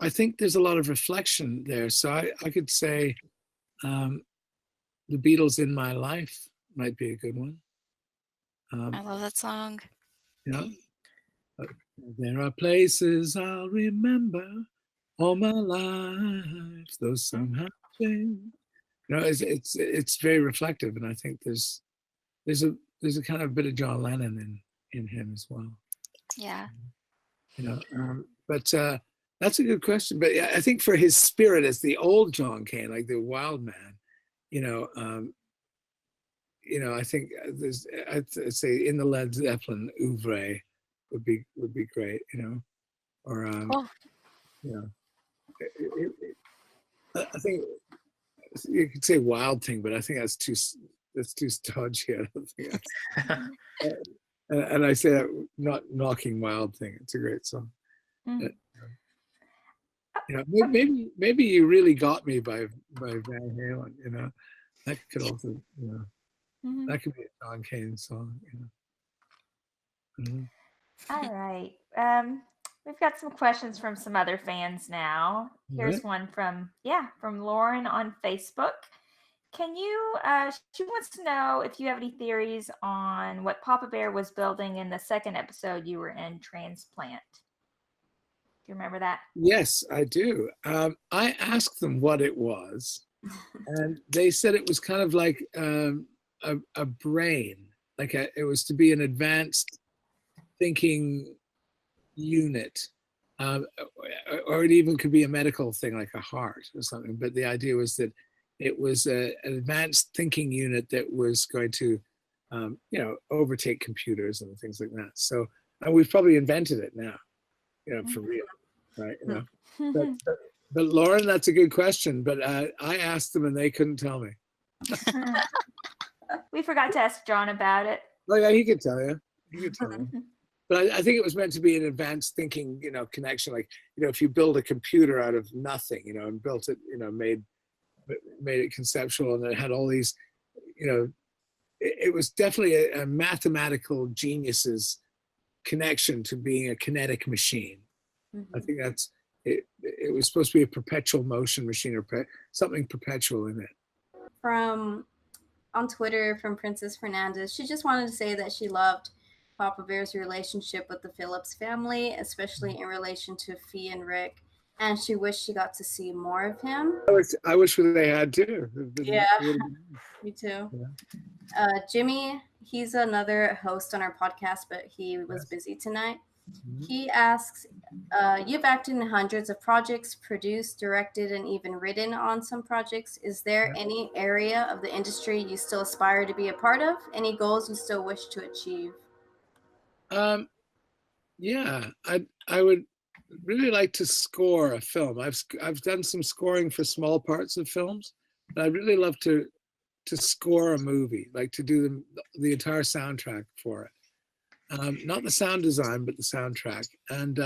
I think there's a lot of reflection there. So I could say The Beatles' In My Life might be a good one. I love that song. There are places I'll remember all my life, though some have changed. It's very reflective, and I think there's a kind of bit of John Lennon in him as well. Yeah. But that's a good question. But I think for his spirit as the old John Kane, like the wild man, I think I'd say in the Led Zeppelin oeuvre would be great, or I think you could say Wild Thing, but I think that's too stodgy. I don't think that's, and I say that not knocking Wild Thing. It's a great song. Mm-hmm. Maybe You Really Got Me by Van Halen. That could also mm-hmm. That could be a John Kane song. Mm-hmm. All right. We've got some questions from some other fans now. Here's one from Lauren on Facebook. Can you, she wants to know if you have any theories on what Papa Bear was building in the second episode you were in, Transplant. Do you remember that? Yes, I do. I asked them what it was, and they said it was kind of like a brain, it was to be an advanced thinking unit, or it even could be a medical thing like a heart or something. But the idea was that it was an advanced thinking unit that was going to, overtake computers and things like that. So we've probably invented it now, for real, right? But Lauren, that's a good question. But I asked them and they couldn't tell me. We forgot to ask John about it. Oh yeah, he could tell you. He could tell you. But I think it was meant to be an advanced thinking, connection. Like, if you build a computer out of nothing, and built it, made it conceptual, and it had all these, it was definitely a mathematical genius's connection to being a kinetic machine. Mm-hmm. I think that's it. It was supposed to be a perpetual motion machine or something perpetual in it. On Twitter from Princess Fernandez, she just wanted to say that she loved Papa Bear's relationship with the Phillips family, especially in relation to Fee and Rick, and she wished she got to see more of him. I wish they had too. Yeah. It would've been nice. Me too. Yeah. Jimmy, he's another host on our podcast, but he was busy tonight. Mhm. He asks, you've acted in hundreds of projects, produced, directed, and even written on some projects. Is there any area of the industry you still aspire to be a part of? Any goals you still wish to achieve? Yeah, I would really like to score a film. I've done some scoring for small parts of films, but I'd really love to score a movie, like to do the entire soundtrack for it. Not the sound design, but the soundtrack. And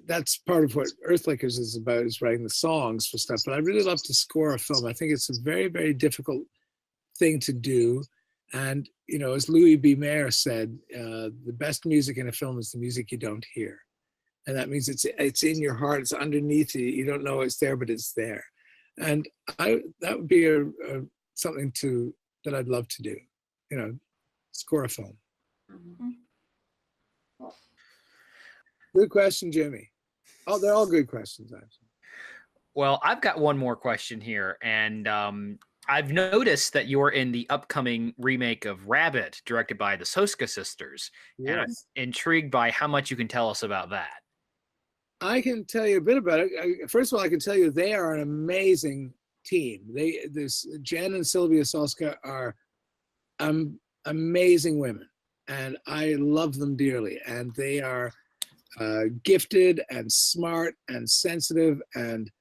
that's part of what Earthlickers is about, is writing the songs for stuff. But I'd really love to score a film. I think it's a very, very difficult thing to do. And, you know, as Louis B. Mayer said, the best music in a film is the music you don't hear. And that means it's in your heart, it's underneath you. You don't know it's there, but it's there. And that would be something that I'd love to do, you know, score a film. Mhm. Good question, Jimmy. Oh, they're all good questions, actually. Well, I've got one more question here, and I've noticed that you're in the upcoming remake of Rabbit, directed by the Soska sisters, and I'm Yes. intrigued by how much you can tell us about that. I can tell you a bit about it. First of all, I can tell you they are an amazing team. Jen and Sylvia Soska are amazing women, and I love them dearly. And they are gifted and smart and sensitive, and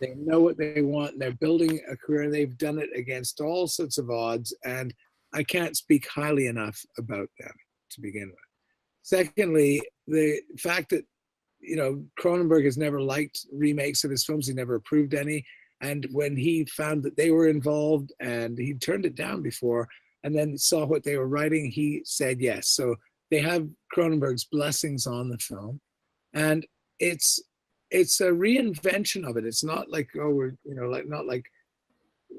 they know what they want. And they're building a career, and they've done it against all sorts of odds. And I can't speak highly enough about them to begin with. Secondly, the fact that, you know, Cronenberg has never liked remakes of his films. He never approved any. And when he found that they were involved, and he turned it down before, and then saw what they were writing, he said yes. So they have Cronenberg's blessings on the film. And it's a reinvention of it. It's not like, oh, we're, you know, like, not like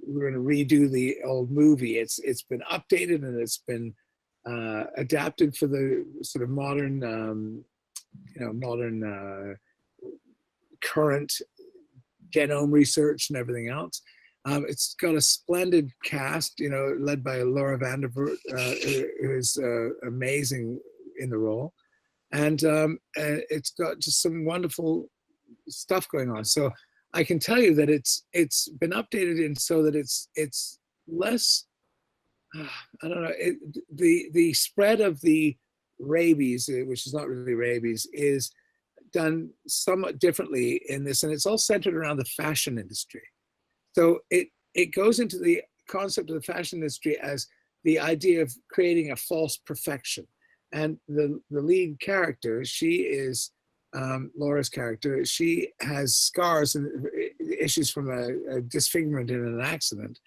we're going to redo the old movie. It's been updated, and it's been adapted for the sort of modern, current genome research and everything else. It's got a splendid cast, you know, led by Laura Vandervoort, who is amazing in the role. And it's got just some wonderful stuff going on. So I can tell you that it's been updated in so that it's less, I don't know, the spread of the rabies, which is not really rabies, is done somewhat differently in this, and it's all centered around the fashion industry. So it goes into the concept of the fashion industry as the idea of creating a false perfection. And the lead character, she is Laura's character, she has scars and issues from a disfigurement in an accident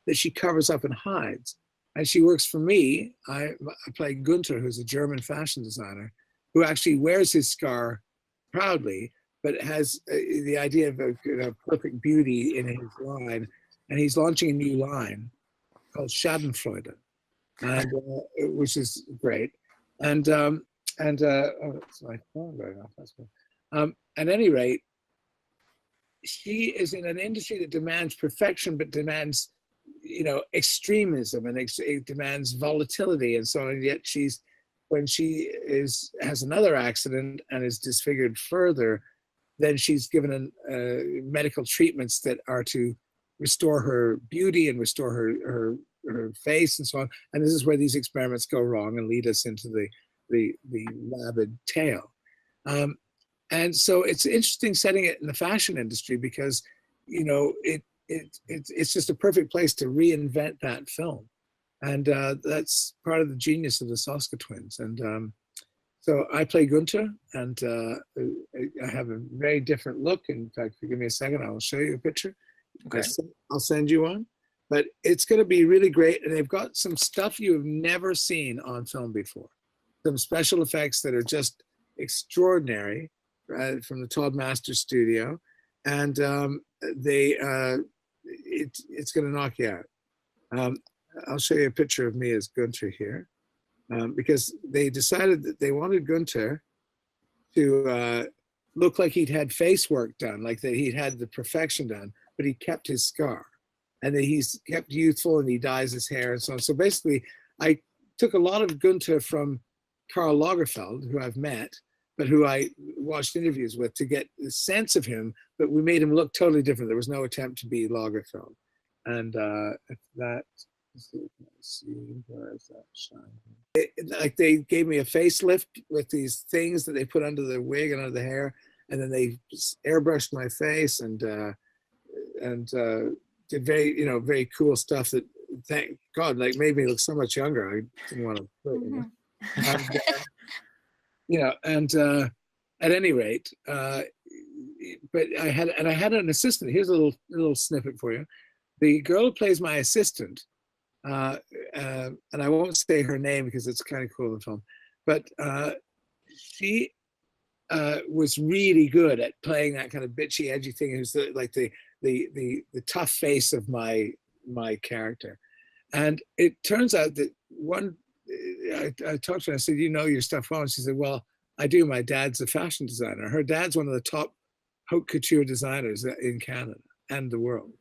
that she covers up and hides. And she works for me. I play Gunther, who's a German fashion designer, who actually wears his scar proudly, but has the idea of a perfect beauty in his line. And he's launching a new line called Schadenfreude, and which is great. And oh, it's my phone going off. That's good. At any rate, she is in an industry that demands perfection, but demands, you know, extremism, and it demands volatility and so on. And yet when she has another accident and is disfigured further, then she's given medical treatments that are to restore her beauty and restore her face and so on. And this is where these experiments go wrong and lead us into the rabid tale. And so it's interesting setting it in the fashion industry, because, you know, it's just a perfect place to reinvent that film. And that's part of the genius of the Soska twins. And so I play Gunther, and I have a very different look. In fact, if you give me a second, I will show you a picture. Okay. I'll send you one. But it's going to be really great. And they've got some stuff you have never seen on film before. Some special effects that are just extraordinary from the Todd Masters studio. And it's going to knock you out. I'll show you a picture of me as Gunther here. because they decided that they wanted Gunther to look like he'd had face work done, like that he'd had the perfection done, but he kept his scar, and that he's kept youthful, and he dyes his hair and so on. So basically, I took a lot of Gunther from Karl Lagerfeld, who I've met, but who I watched interviews with to get the sense of him, but we made him look totally different. There was no attempt to be Lagerfeld. And if that, let's see, where is that shine? Like they gave me a facelift with these things that they put under the wig and under the hair, and then they just airbrushed my face and did very cool stuff that, thank God, like made me look so much younger. I didn't want to put it, and at any rate, but I had an assistant. Here's a little snippet for you. The girl who plays my assistant, and I won't say her name because it's kind of cool in the film, but she was really good at playing that kind of bitchy, edgy thing. Who's the tough face of my character. And it turns out that I talked to her, I said, you know your stuff well? And she said, well, I do. My dad's a fashion designer. Her dad's one of the top haute couture designers in Canada and the world.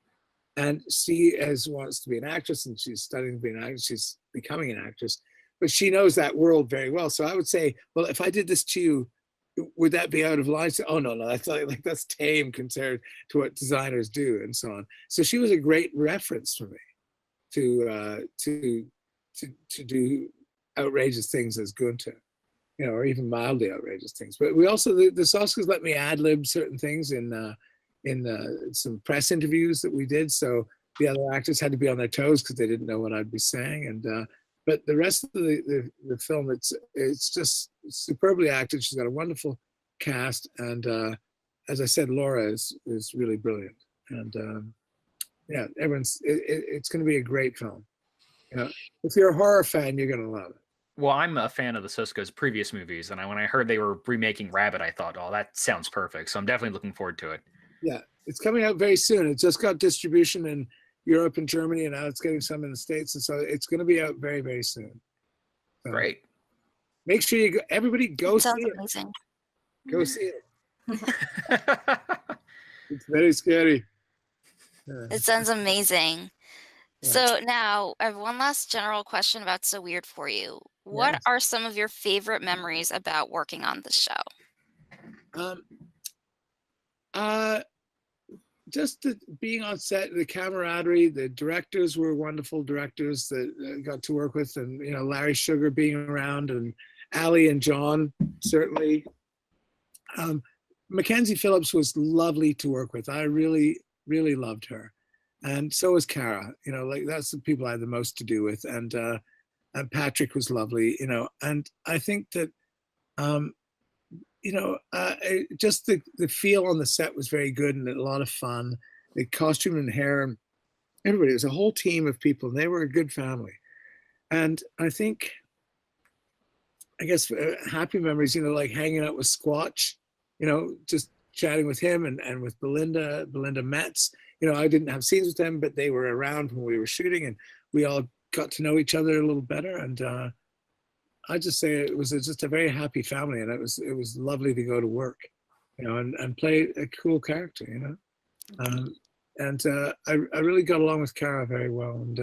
And she wants to be an actress, and she's studying to be an actress. She's becoming an actress, but she knows that world very well. So I would say, well, if I did this to you, would that be out of line? Say, oh no, I thought like that's tame compared to what designers do, and so on. So she was a great reference for me to do outrageous things as Gunther, or even mildly outrageous things. But we also the Oscars let me ad lib certain things in some press interviews that we did. So the other actors had to be on their toes because they didn't know what I'd be saying. And but the rest of the film, it's just superbly acted. She's got a wonderful cast, and as I said, Laura is really brilliant. And yeah, it's going to be a great film. If you're a horror fan, you're going to love it. Well, I'm a fan of the Sussko's previous movies, and when I heard they were remaking Rabbit, I thought, oh, that sounds perfect. So I'm definitely looking forward to it. Yeah, it's coming out very soon. It just got distribution in Europe and Germany, and now it's getting some in the States, and so it's going to be out very, very soon. So great. Make sure everybody go see it. Amazing. Go see it. It's very scary. It sounds amazing. Yeah. So now I have one last general question about So Weird for you. What are some of your favorite memories about working on the show? Just being on set, the camaraderie, the directors were wonderful directors that I got to work with, and Larry Sugar being around, and Ali and John certainly. Mackenzie Phillips was lovely to work with. I really, really loved her, and so was Cara. Like that's the people I had the most to do with, and Patrick was lovely. And I think that. Just the feel on the set was very good and a lot of fun. The costume and hair, everybody, it was a whole team of people, and they were a good family. And I think, happy memories, like hanging out with Squatch, just chatting with him and with Belinda Metz. I didn't have scenes with them, but they were around when we were shooting, and we all got to know each other a little better. And I just say it was just a very happy family, and it was lovely to go to work, and play a cool character, and I really got along with Cara very well, and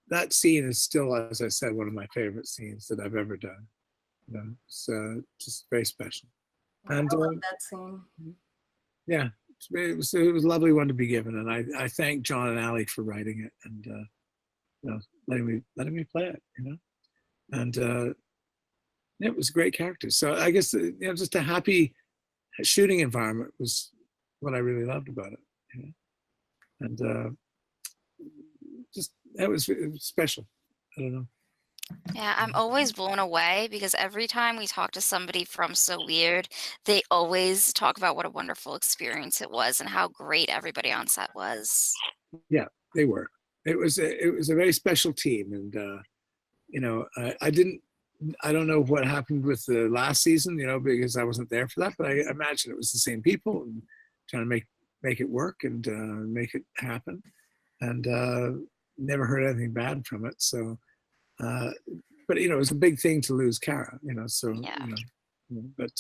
that scene is still, as I said, one of my favorite scenes that I've ever done. It's just very special. And I love that scene. Yeah, it was a lovely one to be given, and I thank John and Ali for writing it, and letting me play it, and it was a great character. So I guess just a happy shooting environment was what I really loved about it, and just it was special. I don't know. Yeah, I'm always blown away because every time we talk to somebody from So Weird, they always talk about what a wonderful experience it was and how great everybody on set was. Yeah, they were. It was a very special team, and I don't know what happened with the last season, because I wasn't there for that, but I imagine it was the same people and trying to make it work and make it happen. And never heard anything bad from it. So, but it was a big thing to lose Kara. So Yeah. but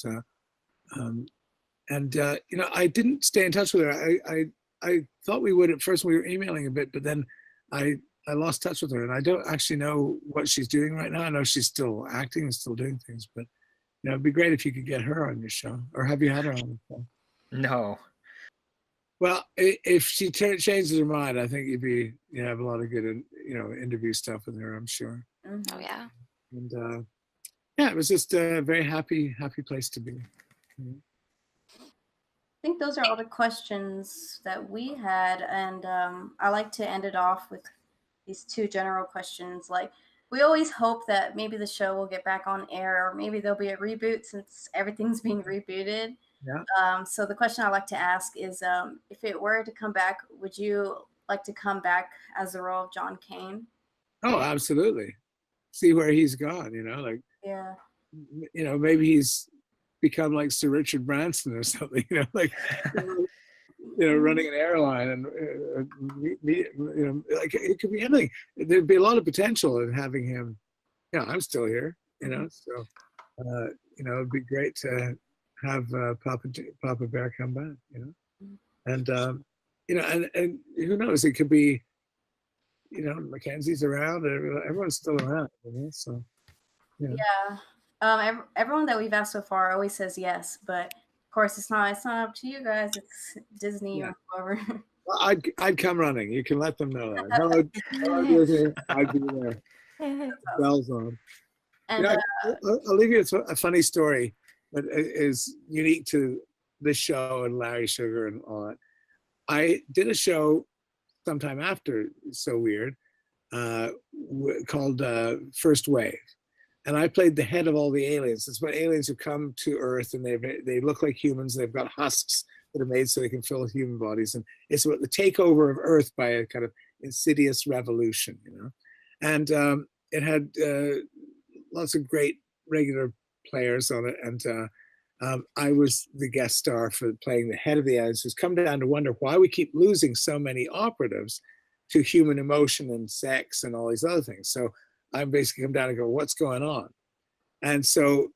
I didn't stay in touch with her. I thought we would at first. We were emailing a bit, but then I lost touch with her, and I don't actually know what she's doing right now. I know she's still acting and still doing things, but it'd be great if you could get her on your show. Or have you had her on the show? No. Well, if she changes her mind, I think you have a lot of good interview stuff with her, I'm sure. Oh yeah. And it was just a very happy place to be. I think those are all the questions that we had, and I like to end it off with these two general questions. Like, we always hope that maybe the show will get back on air, or maybe there'll be a reboot since everything's being rebooted. Yeah. So the question I like to ask is, if it were to come back, would you like to come back as the role of John Kane? Oh, absolutely. See where he's gone, Yeah. Maybe he's become like Sir Richard Branson or something, running an airline, and like it could be anything. There'd be a lot of potential in having him. I'm still here, so it'd be great to have Papa Bear come back, and and who knows? It could be, Mackenzie's around. Everyone's still around, so yeah. Everyone that we've asked so far always says yes, but of course it's not up to you guys. It's Disney or whoever. Well, I'd come running. You can let them know that. Hello, Disney. I'd be there. Bells on. And I'll leave you with a funny story that is unique to this show and Larry Sugar and all that. I did a show sometime after So Weird called First Wave. And I played the head of all the aliens. It's about aliens who come to Earth, and they look like humans. They've got husks that are made so they can fill human bodies. And it's about the takeover of Earth by a kind of insidious revolution, And it had lots of great regular players on it. And I was the guest star for playing the head of the aliens, who's come down to wonder why we keep losing so many operatives to human emotion and sex and all these other things. So I basically come down and go, what's going on? And so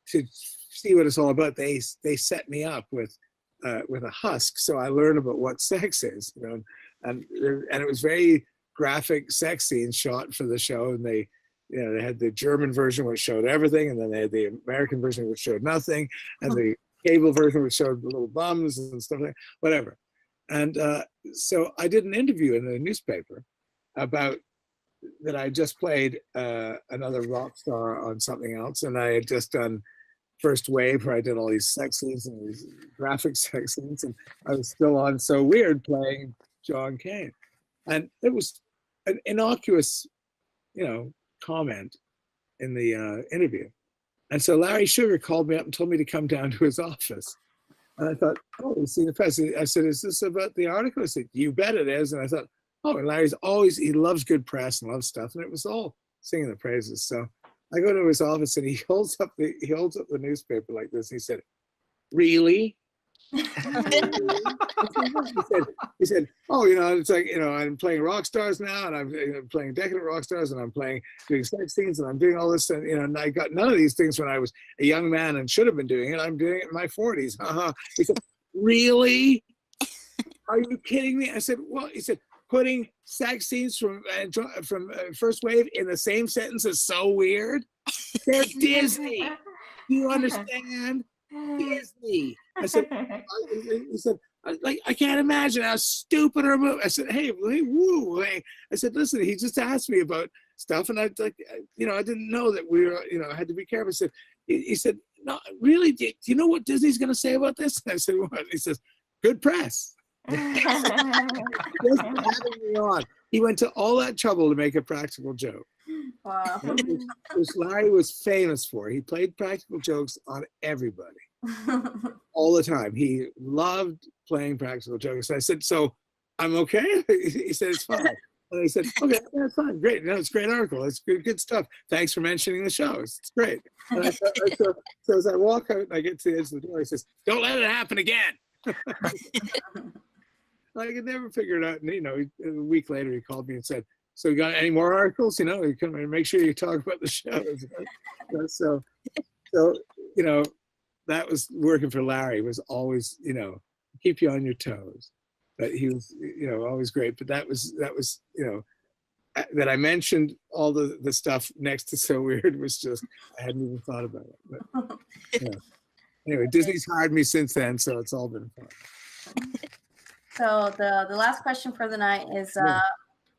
to see what it's all about, they set me up with a husk. So I learned about what sex is, and it was very graphic sex scenes shot for the show. And they had the German version which showed everything, and then they had the American version which showed nothing, and the cable version which showed the little bums and stuff like that, whatever. And so I did an interview in the newspaper about that I just played another rock star on something else, and I had just done First Wave, where I did all these sex scenes and these graphic sex scenes, and I was still on So Weird playing John Kane. And it was an innocuous, comment in the interview. And so Larry Sugar called me up and told me to come down to his office. And I thought, oh, we've seen the press. I said, is this about the article? I said, you bet it is. And I thought, oh, and Larry's he loves good press and loves stuff. And it was all singing the praises. So I go to his office, and he holds up the newspaper like this. He said, really? he said, oh, it's like, I'm playing rock stars now, and I'm playing decadent rock stars, and I'm doing sex scenes, and I'm doing all this, and I got none of these things when I was a young man and should have been doing it. I'm doing it in my 40s. He said, really? Are you kidding me? I said, well, he said, putting sex scenes from First Wave in the same sentence is so weird. They're Disney. Do you understand? Disney. I said, he said, I can't imagine how stupid our movie. I said, hey, woo. Hey. I said, listen, he just asked me about stuff, and I didn't know that we were, I had to be careful. He said, no, really, do you know what Disney's going to say about this? And I said, what? He says, good press. Just having me on. He went to all that trouble to make a practical joke. Wow. Which Larry was famous for. He played practical jokes on everybody all the time. He loved playing practical jokes. I said, so I'm okay? He said, it's fine. And I said, okay, that's fine. Great. It's a great article. It's good stuff. Thanks for mentioning the show. It's great. And so as I walk out and I get to the edge of the door, he says, don't let it happen again. I could never figure it out. And, a week later he called me and said, "So you got any more articles? You come and make sure you talk about the shows." So, that was working for Larry, was always, keep you on your toes. But he was, always great. But that was, that I mentioned all the stuff next to So Weird was just, I hadn't even thought about it. But, anyway, Disney's hired me since then, so it's all been fun. So the last question for the night is,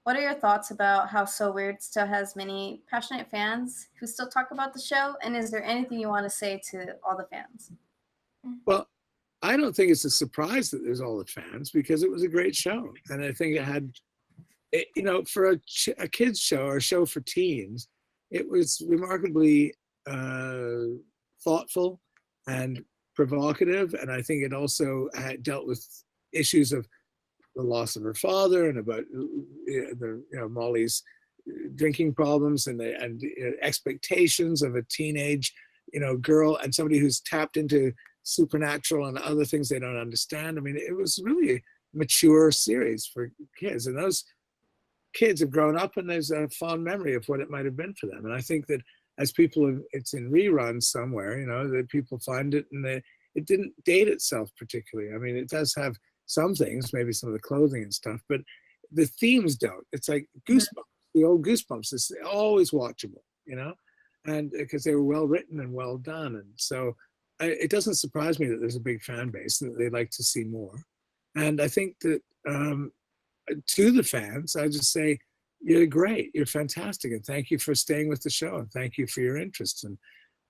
what are your thoughts about how So Weird still has many passionate fans who still talk about the show? And is there anything you want to say to all the fans? Well, I don't think it's a surprise that there's all the fans, because it was a great show. And I think it had, for a kids show or a show for teens, it was remarkably thoughtful and provocative. And I think it also had dealt with issues of the loss of her father and about Molly's drinking problems and expectations of a teenage girl and somebody who's tapped into supernatural and other things they don't understand. I mean, it was really a mature series for kids, and those kids have grown up and there's a fond memory of what it might have been for them. And I think that as it's in reruns somewhere, that people find it, and it didn't date itself particularly. I mean, it does have some things, maybe some of the clothing and stuff, but the themes don't. It's like Goosebumps, the old Goosebumps is always watchable, and because they were well written and well done. And so it doesn't surprise me that there's a big fan base and that they'd like to see more. And I think that to the fans, I just say, you're great, you're fantastic, and thank you for staying with the show, and thank you for your interest, and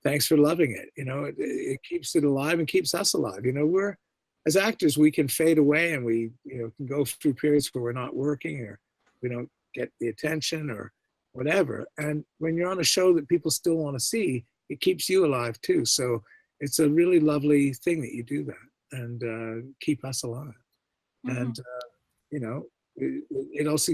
thanks for loving it. It keeps it alive and keeps us alive. We're, as actors, we can fade away, and we can go through periods where we're not working, or we don't get the attention or whatever. And when you're on a show that people still want to see, it keeps you alive too. So it's a really lovely thing that you do that and keep us alive. Mm-hmm. And it also,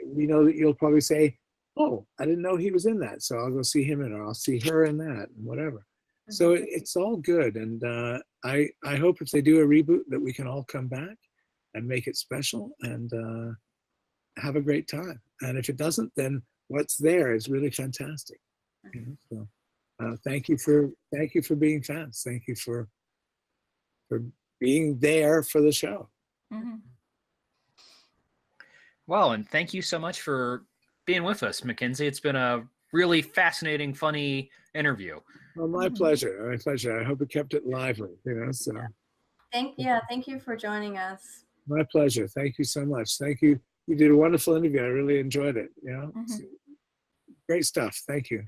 we know that you'll probably say, "Oh, I didn't know he was in that, so I'll go see him in, or I'll see her in that," and whatever. So it's all good, and I hope if they do a reboot that we can all come back and make it special and have a great time. And if it doesn't, then what's there is really fantastic. So thank you for being fans. Thank you for being there for the show. Mm-hmm. Well, and thank you so much for being with us, Mackenzie. It's been a really fascinating, funny interview. Well, my pleasure. My pleasure. I hope it kept it lively. So. Thank you for joining us. My pleasure. Thank you so much. Thank you. You did a wonderful interview. I really enjoyed it. Great stuff. Thank you.